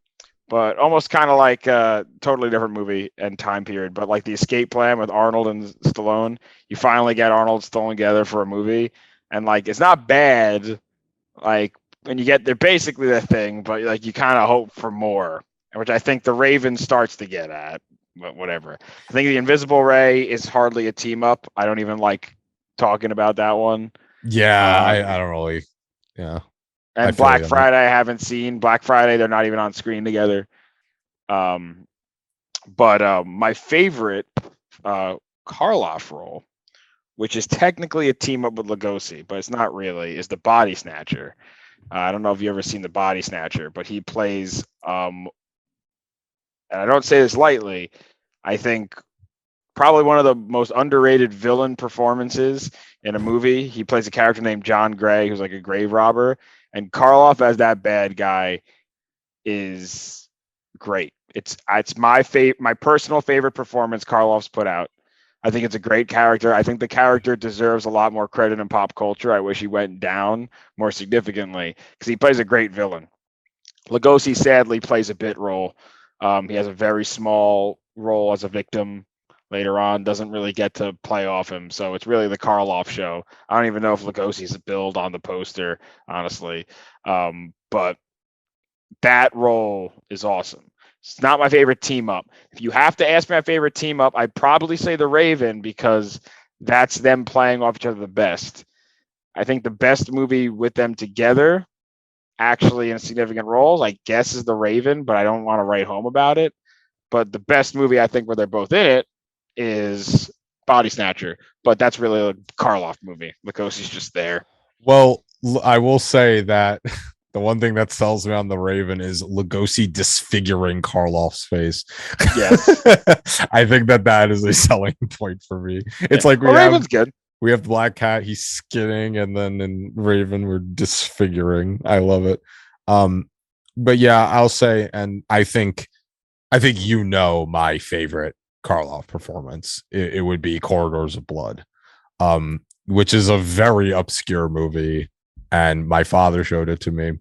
but almost kind of like a totally different movie and time period. But like The Escape Plan with Arnold and Stallone, you finally get Arnold and Stallone together for a movie, and like it's not bad. Like when you get, they're basically the thing, but like you kind of hope for more, which I think The Raven starts to get at. But whatever. I think The Invisible Ray is hardly a team up. I don't even like talking about that one. Yeah, I don't really. Yeah. And Black Friday, I haven't seen. Black Friday, they're not even on screen together. But my favorite Karloff role, which is technically a team up with Lugosi, but it's not really, is the Body Snatcher. I don't know if you've ever seen the Body Snatcher, but he plays, and I don't say this lightly, I think probably one of the most underrated villain performances in a movie. He plays a character named John Gray, who's like a grave robber, and Karloff as that bad guy is great. It's my personal favorite performance Karloff's put out. I think it's a great character. I think the character deserves a lot more credit in pop culture. I wish he went down more significantly, because he plays a great villain. Lugosi sadly plays a bit role. He has a very small role as a victim later on, doesn't really get to play off him. So it's really the Karloff show. I don't even know if Lugosi's a build on the poster, honestly. But that role is awesome. It's not my favorite team up. If you have to ask me my favorite team up, I'd probably say The Raven, because that's them playing off each other the best. I think the best movie with them together, actually in significant roles, I guess, is The Raven, but I don't want to write home about it. But the best movie, I think, where they're both in it is Body Snatcher. But that's really a Karloff movie. Lugosi's just there. Well, I will say that The one thing that sells me on the Raven is Lugosi disfiguring Karloff's face. Yes. I think that is a selling point for me. It's like Raven's good. we have Black Cat, he's skinning, and then in Raven we're disfiguring. I love it. But yeah, I'll say, and I think my favorite Karloff performance. It would be Corridors of Blood, which is a very obscure movie, and my father showed it to me,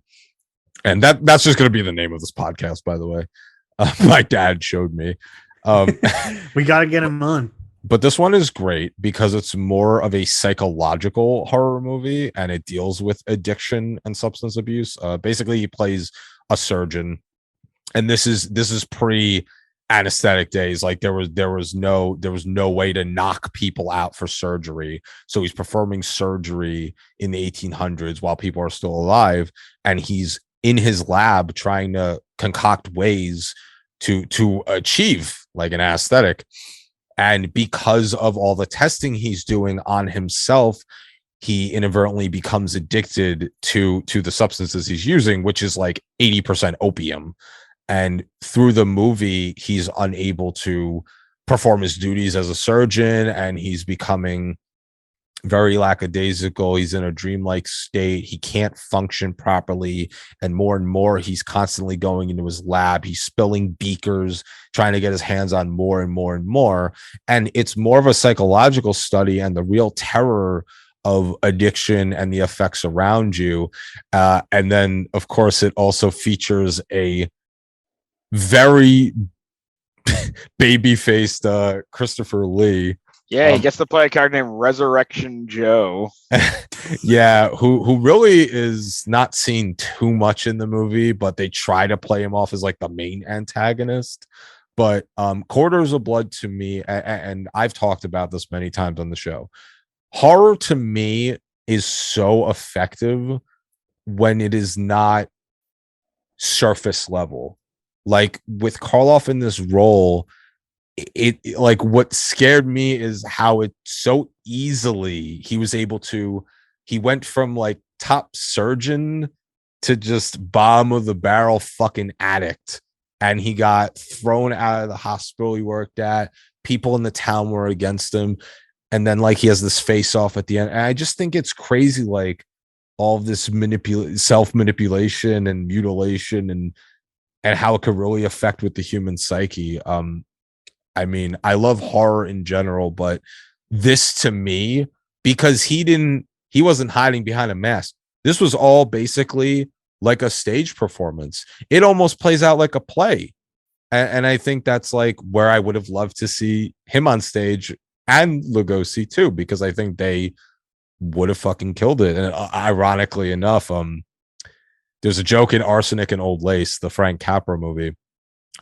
and that's just going to be the name of this podcast, by the way. My dad showed me. We got to get him on. But this one is great because it's more of a psychological horror movie, and it deals with addiction and substance abuse. Basically, he plays a surgeon, and this is pre anesthetic days. Like there was no way to knock people out for surgery, so he's performing surgery in the 1800s while people are still alive, and he's in his lab trying to concoct ways to achieve like an anesthetic. And because of all the testing he's doing on himself, he inadvertently becomes addicted to the substances he's using, which is like 80% opium. And through the movie, he's unable to perform his duties as a surgeon, and he's becoming very lackadaisical. He's in a dreamlike state. He can't function properly. And more, he's constantly going into his lab. He's spilling beakers, trying to get his hands on more and more and more. And it's more of a psychological study and the real terror of addiction and the effects around you. And then, of course, it also features a very baby-faced Christopher Lee. Yeah, he gets to play a character named Resurrection Joe. Yeah, who really is not seen too much in the movie, but they try to play him off as like the main antagonist. But Corridors of Blood to me, and I've talked about this many times on the show, horror to me is so effective when it is not surface level. Like with Karloff in this role, it like what scared me is how it so easily he was able to, he went from like top surgeon to just bottom of the barrel fucking addict, and he got thrown out of the hospital he worked at. People in the town were against him, and then like he has this face off at the end, and I just think it's crazy, like all of this self manipulation and mutilation and how it could really affect with the human psyche. I mean, I love horror in general, but this to me, because he wasn't hiding behind a mask. This was all basically like a stage performance. It almost plays out like a play. And I think that's like where I would have loved to see him on stage, and Lugosi too, because I think they would have fucking killed it. And ironically enough, there's a joke in Arsenic and Old Lace, the Frank Capra movie,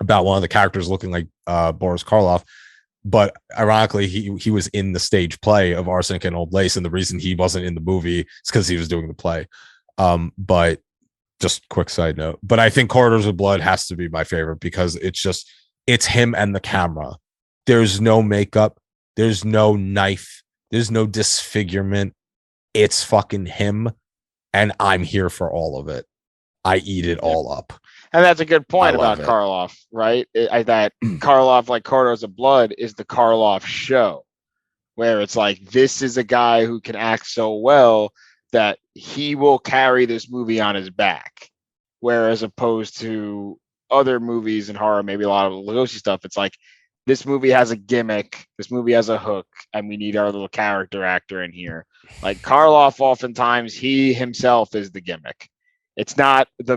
about one of the characters looking like Boris Karloff, but ironically he was in the stage play of Arsenic and Old Lace, and the reason he wasn't in the movie is because he was doing the play. But just quick side note, but I think Corridors of Blood has to be my favorite because it's him and the camera. There's no makeup, there's no knife, there's no disfigurement. It's fucking him, and I'm here for all of it. I eat it all up. And that's a good point about it. Karloff, right? That Karloff, like Corridors of Blood, is the Karloff show, where it's like, this is a guy who can act so well that he will carry this movie on his back. Whereas opposed to other movies in horror, maybe a lot of Lugosi stuff, it's like, this movie has a gimmick, this movie has a hook, and we need our little character actor in here. Like Karloff, oftentimes he himself is the gimmick. It's not the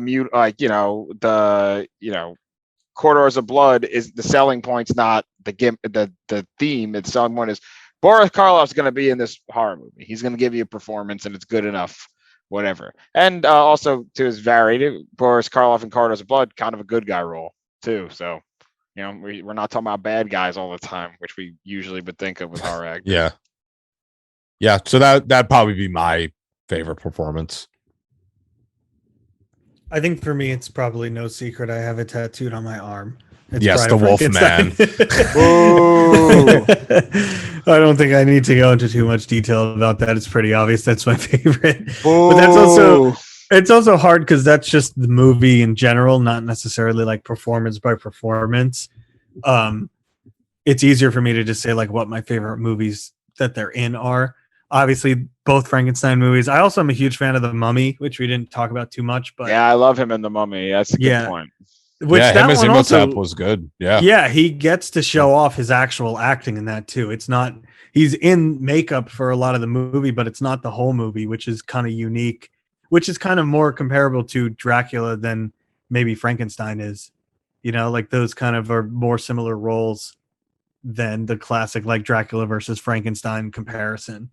Corridors of Blood is the selling point's not the theme. The selling point is Boris Karloff's going to be in this horror movie. He's going to give you a performance, and it's good enough, whatever. And also to his varied, Boris Karloff in Corridors of Blood, kind of a good guy role too. So, we're not talking about bad guys all the time, which we usually would think of with horror actors. Yeah. So that'd probably be my favorite performance. I think for me, it's probably no secret. I have it tattooed on my arm. It's yes, the Wolf Man. I don't think I need to go into too much detail about that. It's pretty obvious. That's my favorite. But that's also It's also hard because that's just the movie in general, not necessarily like performance by performance. It's easier for me to just say like what my favorite movies that they're in are. Obviously, both Frankenstein movies. I also am a huge fan of The Mummy, which we didn't talk about too much, but Yeah, I love him in The Mummy. That's a good point. Which yeah, that him as one Imhotep also was good. Yeah. Yeah, he gets to show off his actual acting in that too. It's not he's in makeup for a lot of the movie, but it's not the whole movie, which is kind of unique, which is kind of more comparable to Dracula than maybe Frankenstein is. You know, like those kind of are more similar roles than the classic like Dracula versus Frankenstein comparison.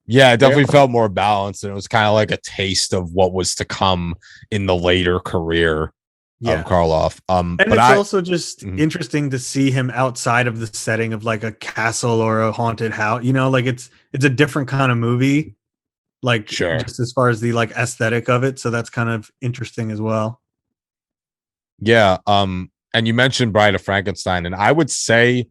Yeah, it definitely felt more balanced, and it was kind of like a taste of what was to come in the later career of Karloff. And but it's also just interesting to see him outside of the setting of like a castle or a haunted house. You know, like it's a different kind of movie, like just as far as the like aesthetic of it. So that's kind of interesting as well. Yeah. And you mentioned Bride of Frankenstein, and I would say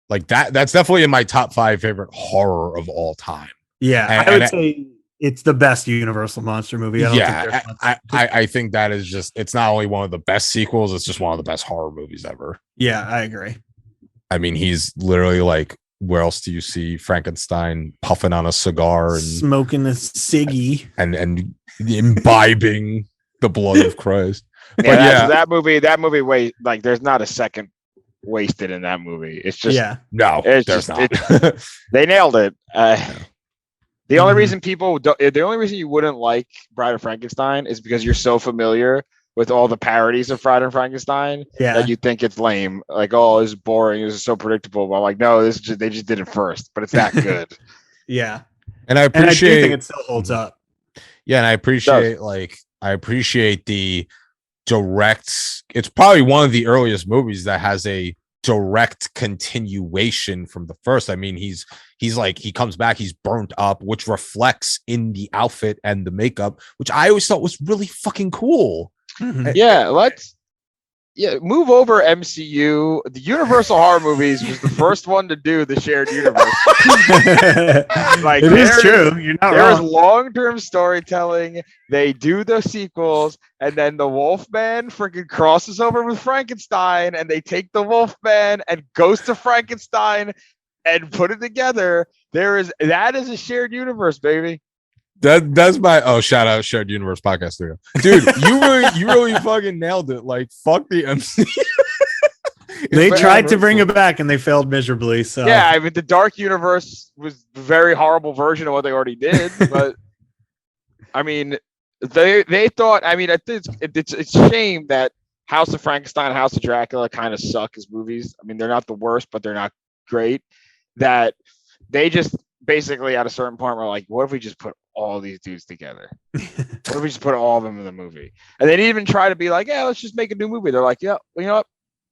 like that's definitely in my top 5 favorite horror of all time. Yeah, I would say it's the best Universal monster movie. I think that is just, it's not only one of the best sequels, it's just one of the best horror movies ever. Yeah, I agree. I mean, he's literally like, where else do you see Frankenstein puffing on a cigar and smoking a ciggy and imbibing the blood of Christ? Yeah, that movie wait, like there's not a second wasted in that movie. It's just there's not. They nailed it. The only reason the only reason you wouldn't like Bride of Frankenstein is because you're so familiar with all the parodies of Bride of Frankenstein that you think it's lame. Like, oh, it's boring. It's so predictable. But I'm like, no, they just did it first, but it's that good. Yeah, and I appreciate. And I do think it still holds up. Yeah, and I appreciate the direct. It's probably one of the earliest movies that has a direct continuation from the first. I mean, he's like, he comes back, he's burnt up, which reflects in the outfit and the makeup, which I always thought was really fucking cool. Yeah, move over MCU. The Universal horror movies was the first one to do the shared universe. Like, it is true. You're not wrong. There's long-term storytelling. They do the sequels, and then the Wolfman freaking crosses over with Frankenstein, and they take the Wolfman and goes to Frankenstein and put it together. That is a shared universe, baby. That's my shout out Shared Universe Podcast Studio. Dude, you really fucking nailed it. Like, fuck the MC. They tried to bring it back and they failed miserably. So yeah, I mean, the Dark Universe was a very horrible version of what they already did, but I mean, they thought. I mean, it's a shame that House of Frankenstein and House of Dracula kind of suck as movies. I mean, they're not the worst, but they're not great. That they just basically at a certain point were like, what if we just put all these dudes together? What if we just put all of them in the movie? And they didn't even try to be like, yeah, let's just make a new movie. They're like, yeah, well, you know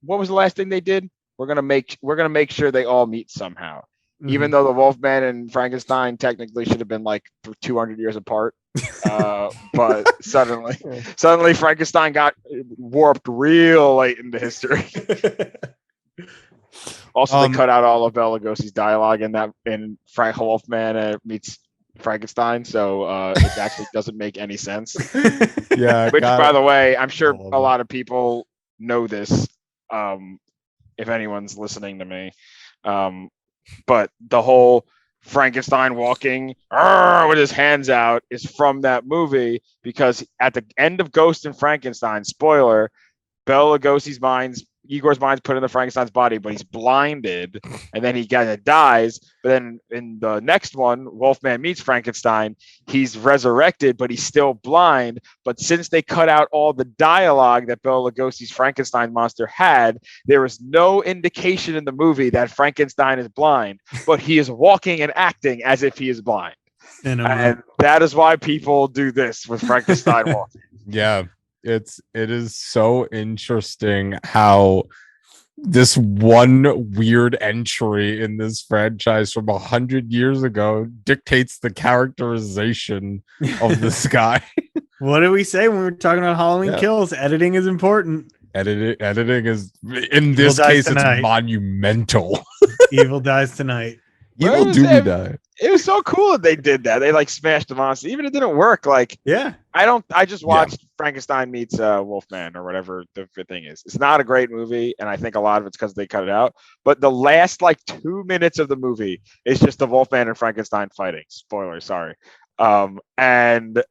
what was the last thing they did? We're gonna make sure they all meet somehow. Even though the Wolfman and Frankenstein technically should have been like 200 years apart. But suddenly Frankenstein got warped real late into history. Also, they cut out all of Bela Lugosi's dialogue in Frank Wolfman meets Frankenstein, so it actually doesn't make any sense. Yeah, which, by the way, I'm sure a lot of people know this. If anyone's listening to me, but the whole Frankenstein walking with his hands out is from that movie, because at the end of Ghost and Frankenstein, spoiler, Bela Lugosi's Igor's mind's put into Frankenstein's body, but he's blinded, and then he kind of dies. But then in the next one, Wolfman meets Frankenstein, he's resurrected, but he's still blind. But since they cut out all the dialogue that Bela Lugosi's Frankenstein monster had, there is no indication in the movie that Frankenstein is blind, but he is walking and acting as if he is blind. And that is why people do this with Frankenstein walking. Yeah. It is so interesting how this one weird entry in this franchise from 100 years ago dictates the characterization of this guy. What did we say when we were talking about Halloween Kills? Editing is important. Editing is, in this case, it's monumental. Evil dies tonight. Evil Doobie. It was so cool that they did that. They like smashed the monster, even if it didn't work. Like, Yeah. I just watched Frankenstein meets Wolfman or whatever the thing is. It's not a great movie, and I think a lot of it's because they cut it out. But the last like 2 minutes of the movie is just the Wolfman and Frankenstein fighting. Spoiler, sorry. And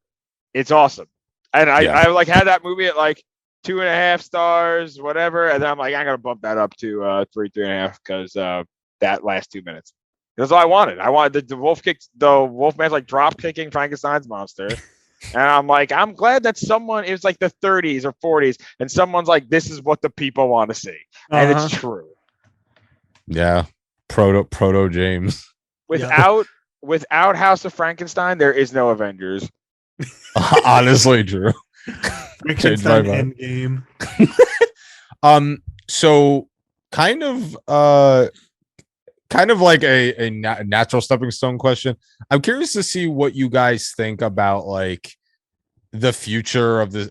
it's awesome. And I like had that movie at like 2.5 stars, whatever. And then I'm like, I'm gonna bump that up to 3.5 because that last 2 minutes. That's all I wanted. I wanted the Wolfman's like drop kicking Frankenstein's monster. And I'm like, I'm glad that someone, it was like the 30s or 40s, and someone's like, this is what the people want to see. And it's true. Yeah. Proto James. Without House of Frankenstein, there is no Avengers. Honestly, Drew. Frankenstein Endgame. So kind of like a natural stepping stone question. I'm curious to see what you guys think about like the future of this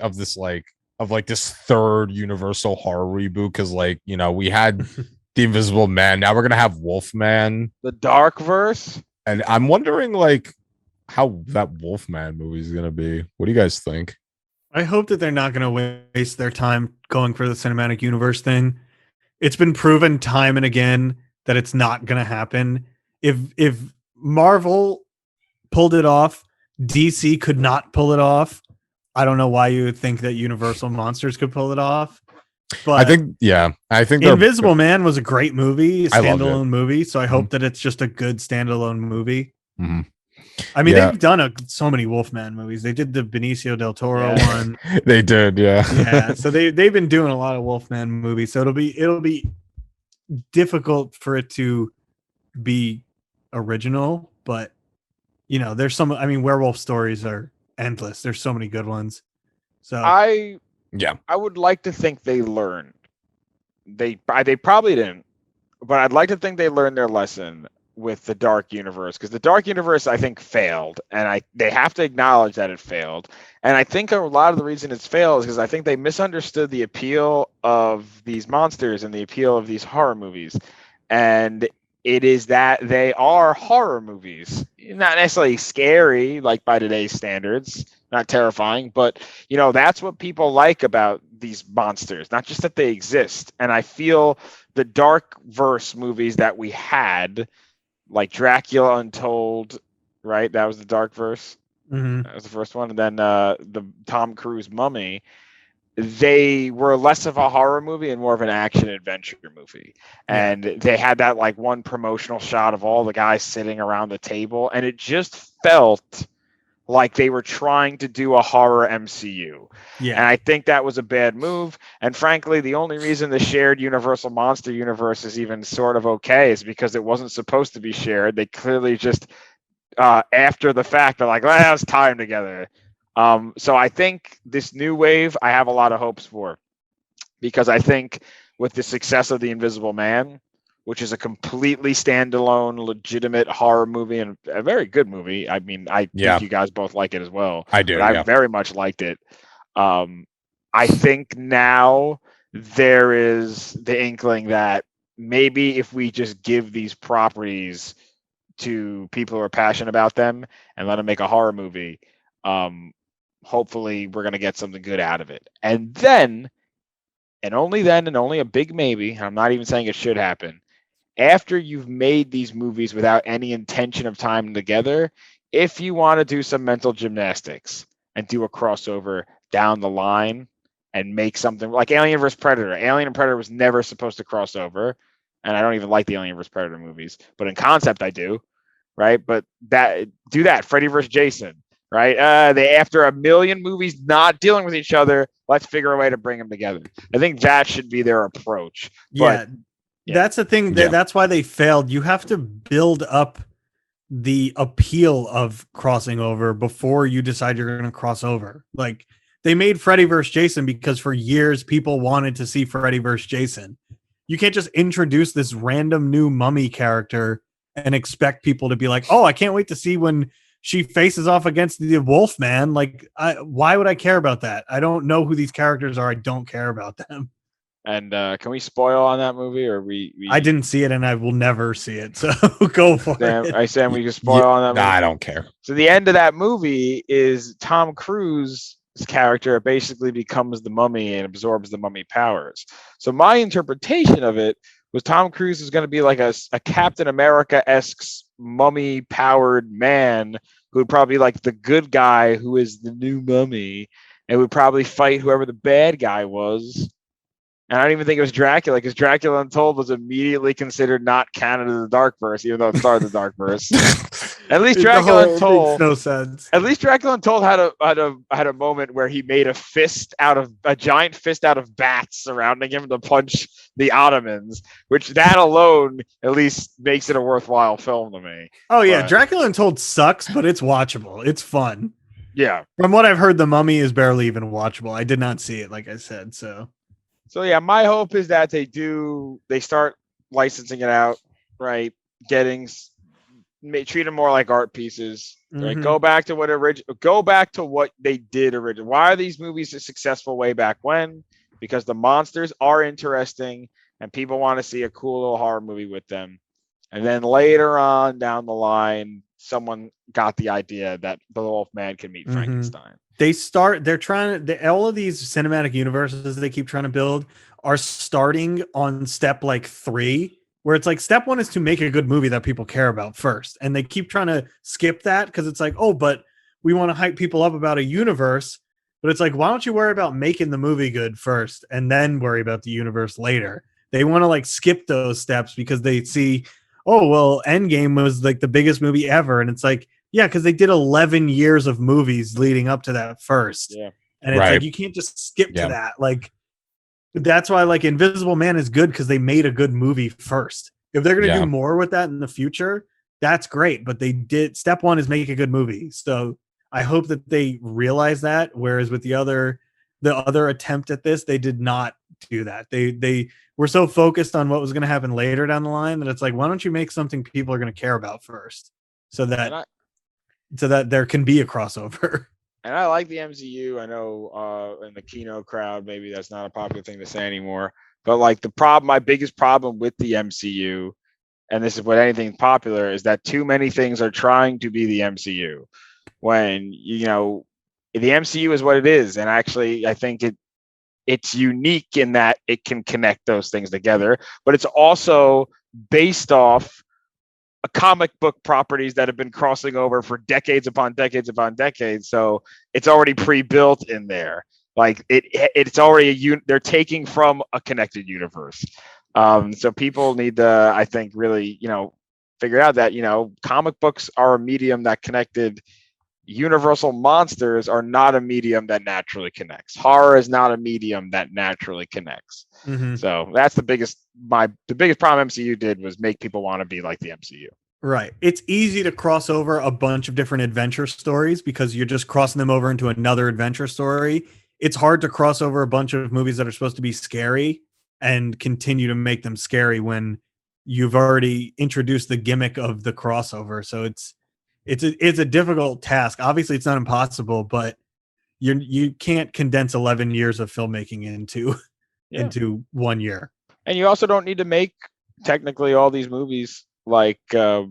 third Universal horror reboot, because like, you know, we had the Invisible Man, now we're gonna have Wolfman, the Dark Verse, and I'm wondering like how that Wolfman movie is gonna be. What do you guys think? I hope that they're not going to waste their time going for the cinematic universe thing. It's been proven time and again that it's not going to happen. If Marvel pulled it off, DC could not pull it off. I don't know why you would think that Universal Monsters could pull it off. But I think Invisible Man was a great movie, a I loved standalone movie. So I hope that it's just a good standalone movie. Mm-hmm. I mean, they've done so many Wolfman movies. They did the Benicio del Toro one. They did, yeah. So they've been doing a lot of Wolfman movies. So it'll be difficult for it to be original, but you know, there's some. I mean, werewolf stories are endless. There's so many good ones. So I would like to think they learned. They probably didn't, but I'd like to think they learned their lesson with the Dark Universe, because the Dark Universe I think failed, and they have to acknowledge that it failed. And I think a lot of the reason it's failed is because I think they misunderstood the appeal of these monsters and the appeal of these horror movies. And it is that they are horror movies, not necessarily scary like by today's standards, not terrifying, but you know, that's what people like about these monsters, not just that they exist. And I feel the Dark Verse movies that we had, like Dracula Untold, right? That was the Dark Verse. Mm-hmm. That was the first one. And then the Tom Cruise Mummy, they were less of a horror movie and more of an action adventure movie. Yeah. And they had that like one promotional shot of all the guys sitting around the table, and it just felt like they were trying to do a horror MCU. Yeah. And I think that was a bad move. And frankly, the only reason the shared Universal Monster Universe is even sort of okay is because it wasn't supposed to be shared. They clearly just, after the fact, they're like, well, let's tie them together. So I think this new wave, I have a lot of hopes for, because I think with the success of The Invisible Man, which is a completely standalone, legitimate horror movie and a very good movie. I mean, I think you guys both like it as well. I do. I very much liked it. I think now there is the inkling that maybe if we just give these properties to people who are passionate about them and let them make a horror movie, hopefully we're going to get something good out of it. And then, and only then, and only a big maybe, I'm not even saying it should happen, after you've made these movies without any intention of time together, if you want to do some mental gymnastics and do a crossover down the line and make something like Alien vs. Predator. Alien and Predator was never supposed to cross over, and I don't even like the Alien vs. Predator movies, but in concept I do, right? But do that, Freddy vs. Jason, right? They, after a million movies not dealing with each other, let's figure a way to bring them together. I think that should be their approach. But, that's the thing. That's why they failed. You have to build up the appeal of crossing over before you decide you're going to cross over. Like, they made Freddy vs. Jason because for years people wanted to see Freddy vs. Jason. You can't just introduce this random new mummy character and expect people to be like, oh, I can't wait to see when she faces off against the Wolfman. Like, why would I care about that? I don't know who these characters are. I don't care about them. And can we spoil on that movie, or we I didn't see it, and I will never see it. So go for it. I said we can spoil on that movie. Nah, I don't care. So the end of that movie is Tom Cruise's character basically becomes the mummy and absorbs the mummy powers. So my interpretation of it was Tom Cruise is going to be like a Captain America-esque mummy-powered man who would probably be like the good guy who is the new mummy and would probably fight whoever the bad guy was. And I don't even think it was Dracula, because Dracula Untold was immediately considered not canon of the Darkverse, even though it started the Darkverse. At least Dracula Untold, no sense. At least Dracula Untold had a moment where he made a giant fist out of bats surrounding him to punch the Ottomans, which that alone at least makes it a worthwhile film to me. Oh yeah, Dracula Untold sucks, but it's watchable. It's fun. Yeah. From what I've heard, The Mummy is barely even watchable. I did not see it, like I said. So yeah, my hope is that they start licensing it out, right? Treat them more like art pieces. Right? Go back to what they did originally. Why are these movies successful way back when? Because the monsters are interesting and people want to see a cool little horror movie with them. And then later on down the line, someone got the idea that the Wolf Man can meet Frankenstein. They're trying to, all of these cinematic universes they keep trying to build are starting on step like 3, where it's like step 1 is to make a good movie that people care about first. And they keep trying to skip that because it's like, oh, but we want to hype people up about a universe. But it's like, why don't you worry about making the movie good first and then worry about the universe later? They want to like skip those steps because they see, oh, well, Endgame was like the biggest movie ever. And it's like, yeah, because they did 11 years of movies leading up to that first. Yeah. And it's like, you can't just skip to that. Like, that's why like Invisible Man is good, because they made a good movie first. If they're going to do more with that in the future, that's great. But they did, step 1 is make a good movie. So I hope that they realize that. Whereas with the other attempt at this, they did not do that. They were so focused on what was going to happen later down the line that it's like, why don't you make something people are going to care about first, so that there can be a crossover. And I like the MCU. I know in the Kino crowd, maybe that's not a popular thing to say anymore. But like my biggest problem with the MCU, and this is what anything popular, is that too many things are trying to be the MCU. When, the MCU is what it is. And actually, I think it's unique in that it can connect those things together. But it's also based off comic book properties that have been crossing over for decades upon decades upon decades. So it's already pre-built in there. Like it's already they're taking from a connected universe. So people need to, I think, really, figure out that, comic books are a medium that connected. Universal monsters are not a medium that naturally connects. Horror is not a medium that naturally connects. So that's the biggest problem MCU did, was make people want to be like the MCU. Right. It's easy to cross over a bunch of different adventure stories because you're just crossing them over into another adventure story. It's hard to cross over a bunch of movies that are supposed to be scary and continue to make them scary when you've already introduced the gimmick of the crossover. So it's a difficult task. Obviously, it's not impossible, but you can't condense 11 years of filmmaking into 1 year. And you also don't need to make technically all these movies. Like, I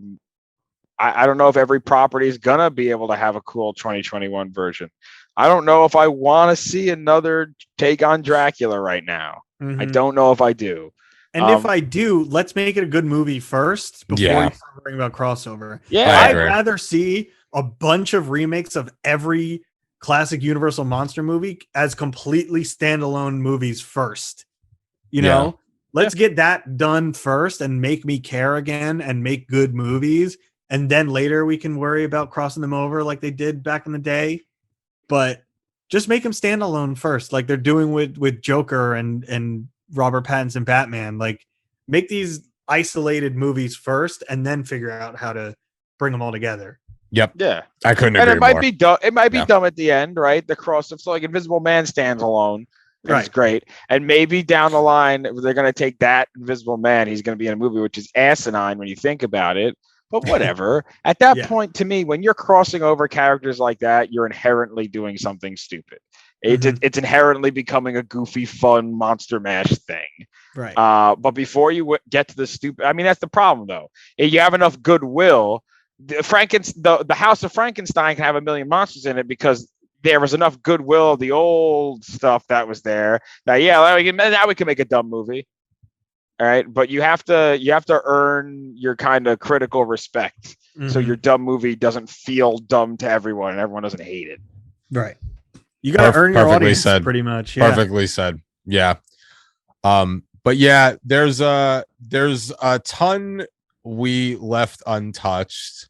don't know if every property is gonna be able to have a cool 2021 version. I don't know if I want to see another take on Dracula right now. I don't know if I do. And if I do, let's make it a good movie first before you start worrying about crossover. Yeah, I'd rather see a bunch of remakes of every classic Universal monster movie as completely standalone movies first. Let's get that done first and make me care again and make good movies. And then later we can worry about crossing them over like they did back in the day. But just make them standalone first, like they're doing with Joker and Robert Pattinson Batman. Like, make these isolated movies first and then figure out how to bring them all together. Yep. Yeah. I couldn't agree more. It might be dumb at the end, right? The crossover. So like Invisible Man stands alone. That's great. And maybe down the line, they're going to take that Invisible Man. He's going to be in a movie, which is asinine when you think about it. But whatever. At that point, to me, when you're crossing over characters like that, you're inherently doing something stupid. It's inherently becoming a goofy, fun monster mash thing. Right. But before you get to the stupid, I mean, that's the problem though. If you have enough goodwill, the House of Frankenstein can have a million monsters in it because there was enough goodwill of the old stuff that was there that now we can make a dumb movie. All right, but you have to earn your kind of critical respect, so your dumb movie doesn't feel dumb to everyone and everyone doesn't hate it. Right. You got to earn your audience said. pretty much. Yeah. Perfectly said. Yeah. But yeah, there's a ton we left untouched.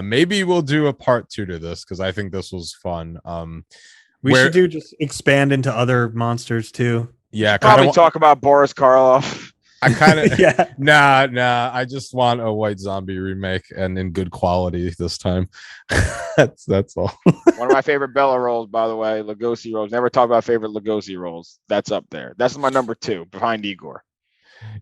Maybe we'll do a part 2 to this because I think this was fun. We should just expand into other monsters too. Yeah, probably talk about Boris Karloff. I kind of yeah. Nah. I just want a white zombie remake and in good quality this time. that's all. One of my favorite Bela roles, by the way, Lugosi roles. Never talk about favorite Lugosi roles. That's up there. That's my number 2 behind Igor.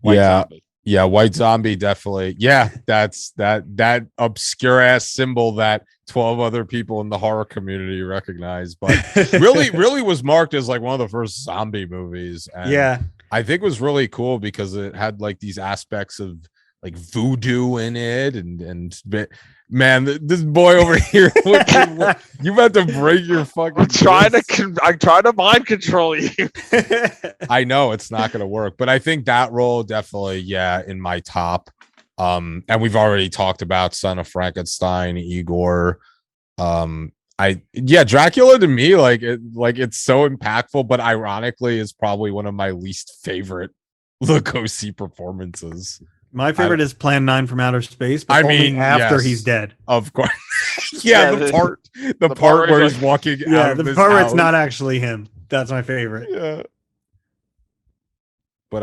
White zombie. Yeah, white zombie definitely. Yeah, that's that obscure ass symbol that 12 other people in the horror community recognize, but really was marked as like one of the first zombie movies. And yeah. I think it was really cool because it had like these aspects of like voodoo in it, and man, this boy over here, you about to break your fucking. I'm trying to mind control you. I know it's not gonna work, but I think that role definitely, in my top. And we've already talked about Son of Frankenstein, Igor. Dracula to me, it's so impactful, but ironically is probably one of my least favorite Lugosi performances. My favorite is Plan 9 from Outer Space, but only after he's dead. Of course. the part where he's walking out of the his part where house. it's not actually him. That's my favorite. Yeah. But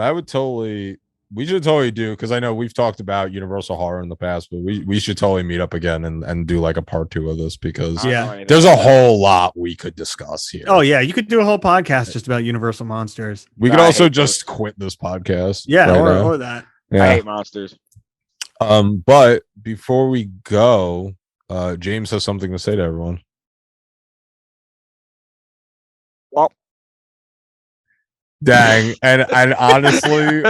we should totally do, because I know we've talked about Universal Horror in the past, but we should totally meet up again and do like a part 2 of this, because there's a whole lot we could discuss here. Oh yeah, you could do a whole podcast just about Universal monsters. We could also just quit this podcast. Yeah, or that. Yeah. I hate monsters. But before we go, James has something to say to everyone. Well, dang, and honestly,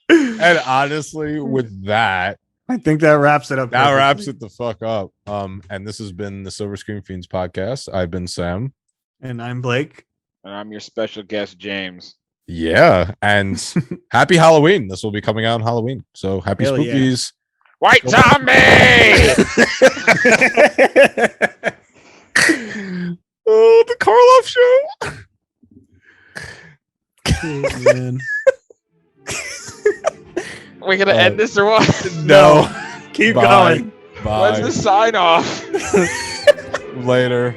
and honestly, with that, I think that wraps it up. That wraps it the fuck up. And this has been the Silver Screen Fiends podcast. I've been Sam, and I'm Blake, and I'm your special guest, James. Yeah, and happy Halloween. This will be coming out on Halloween, so happy spookies. Yeah. White zombie. Oh, the Karloff show. Oh, man. We're gonna end this or what? No. Keep going. Bye. Where's the sign off? Later.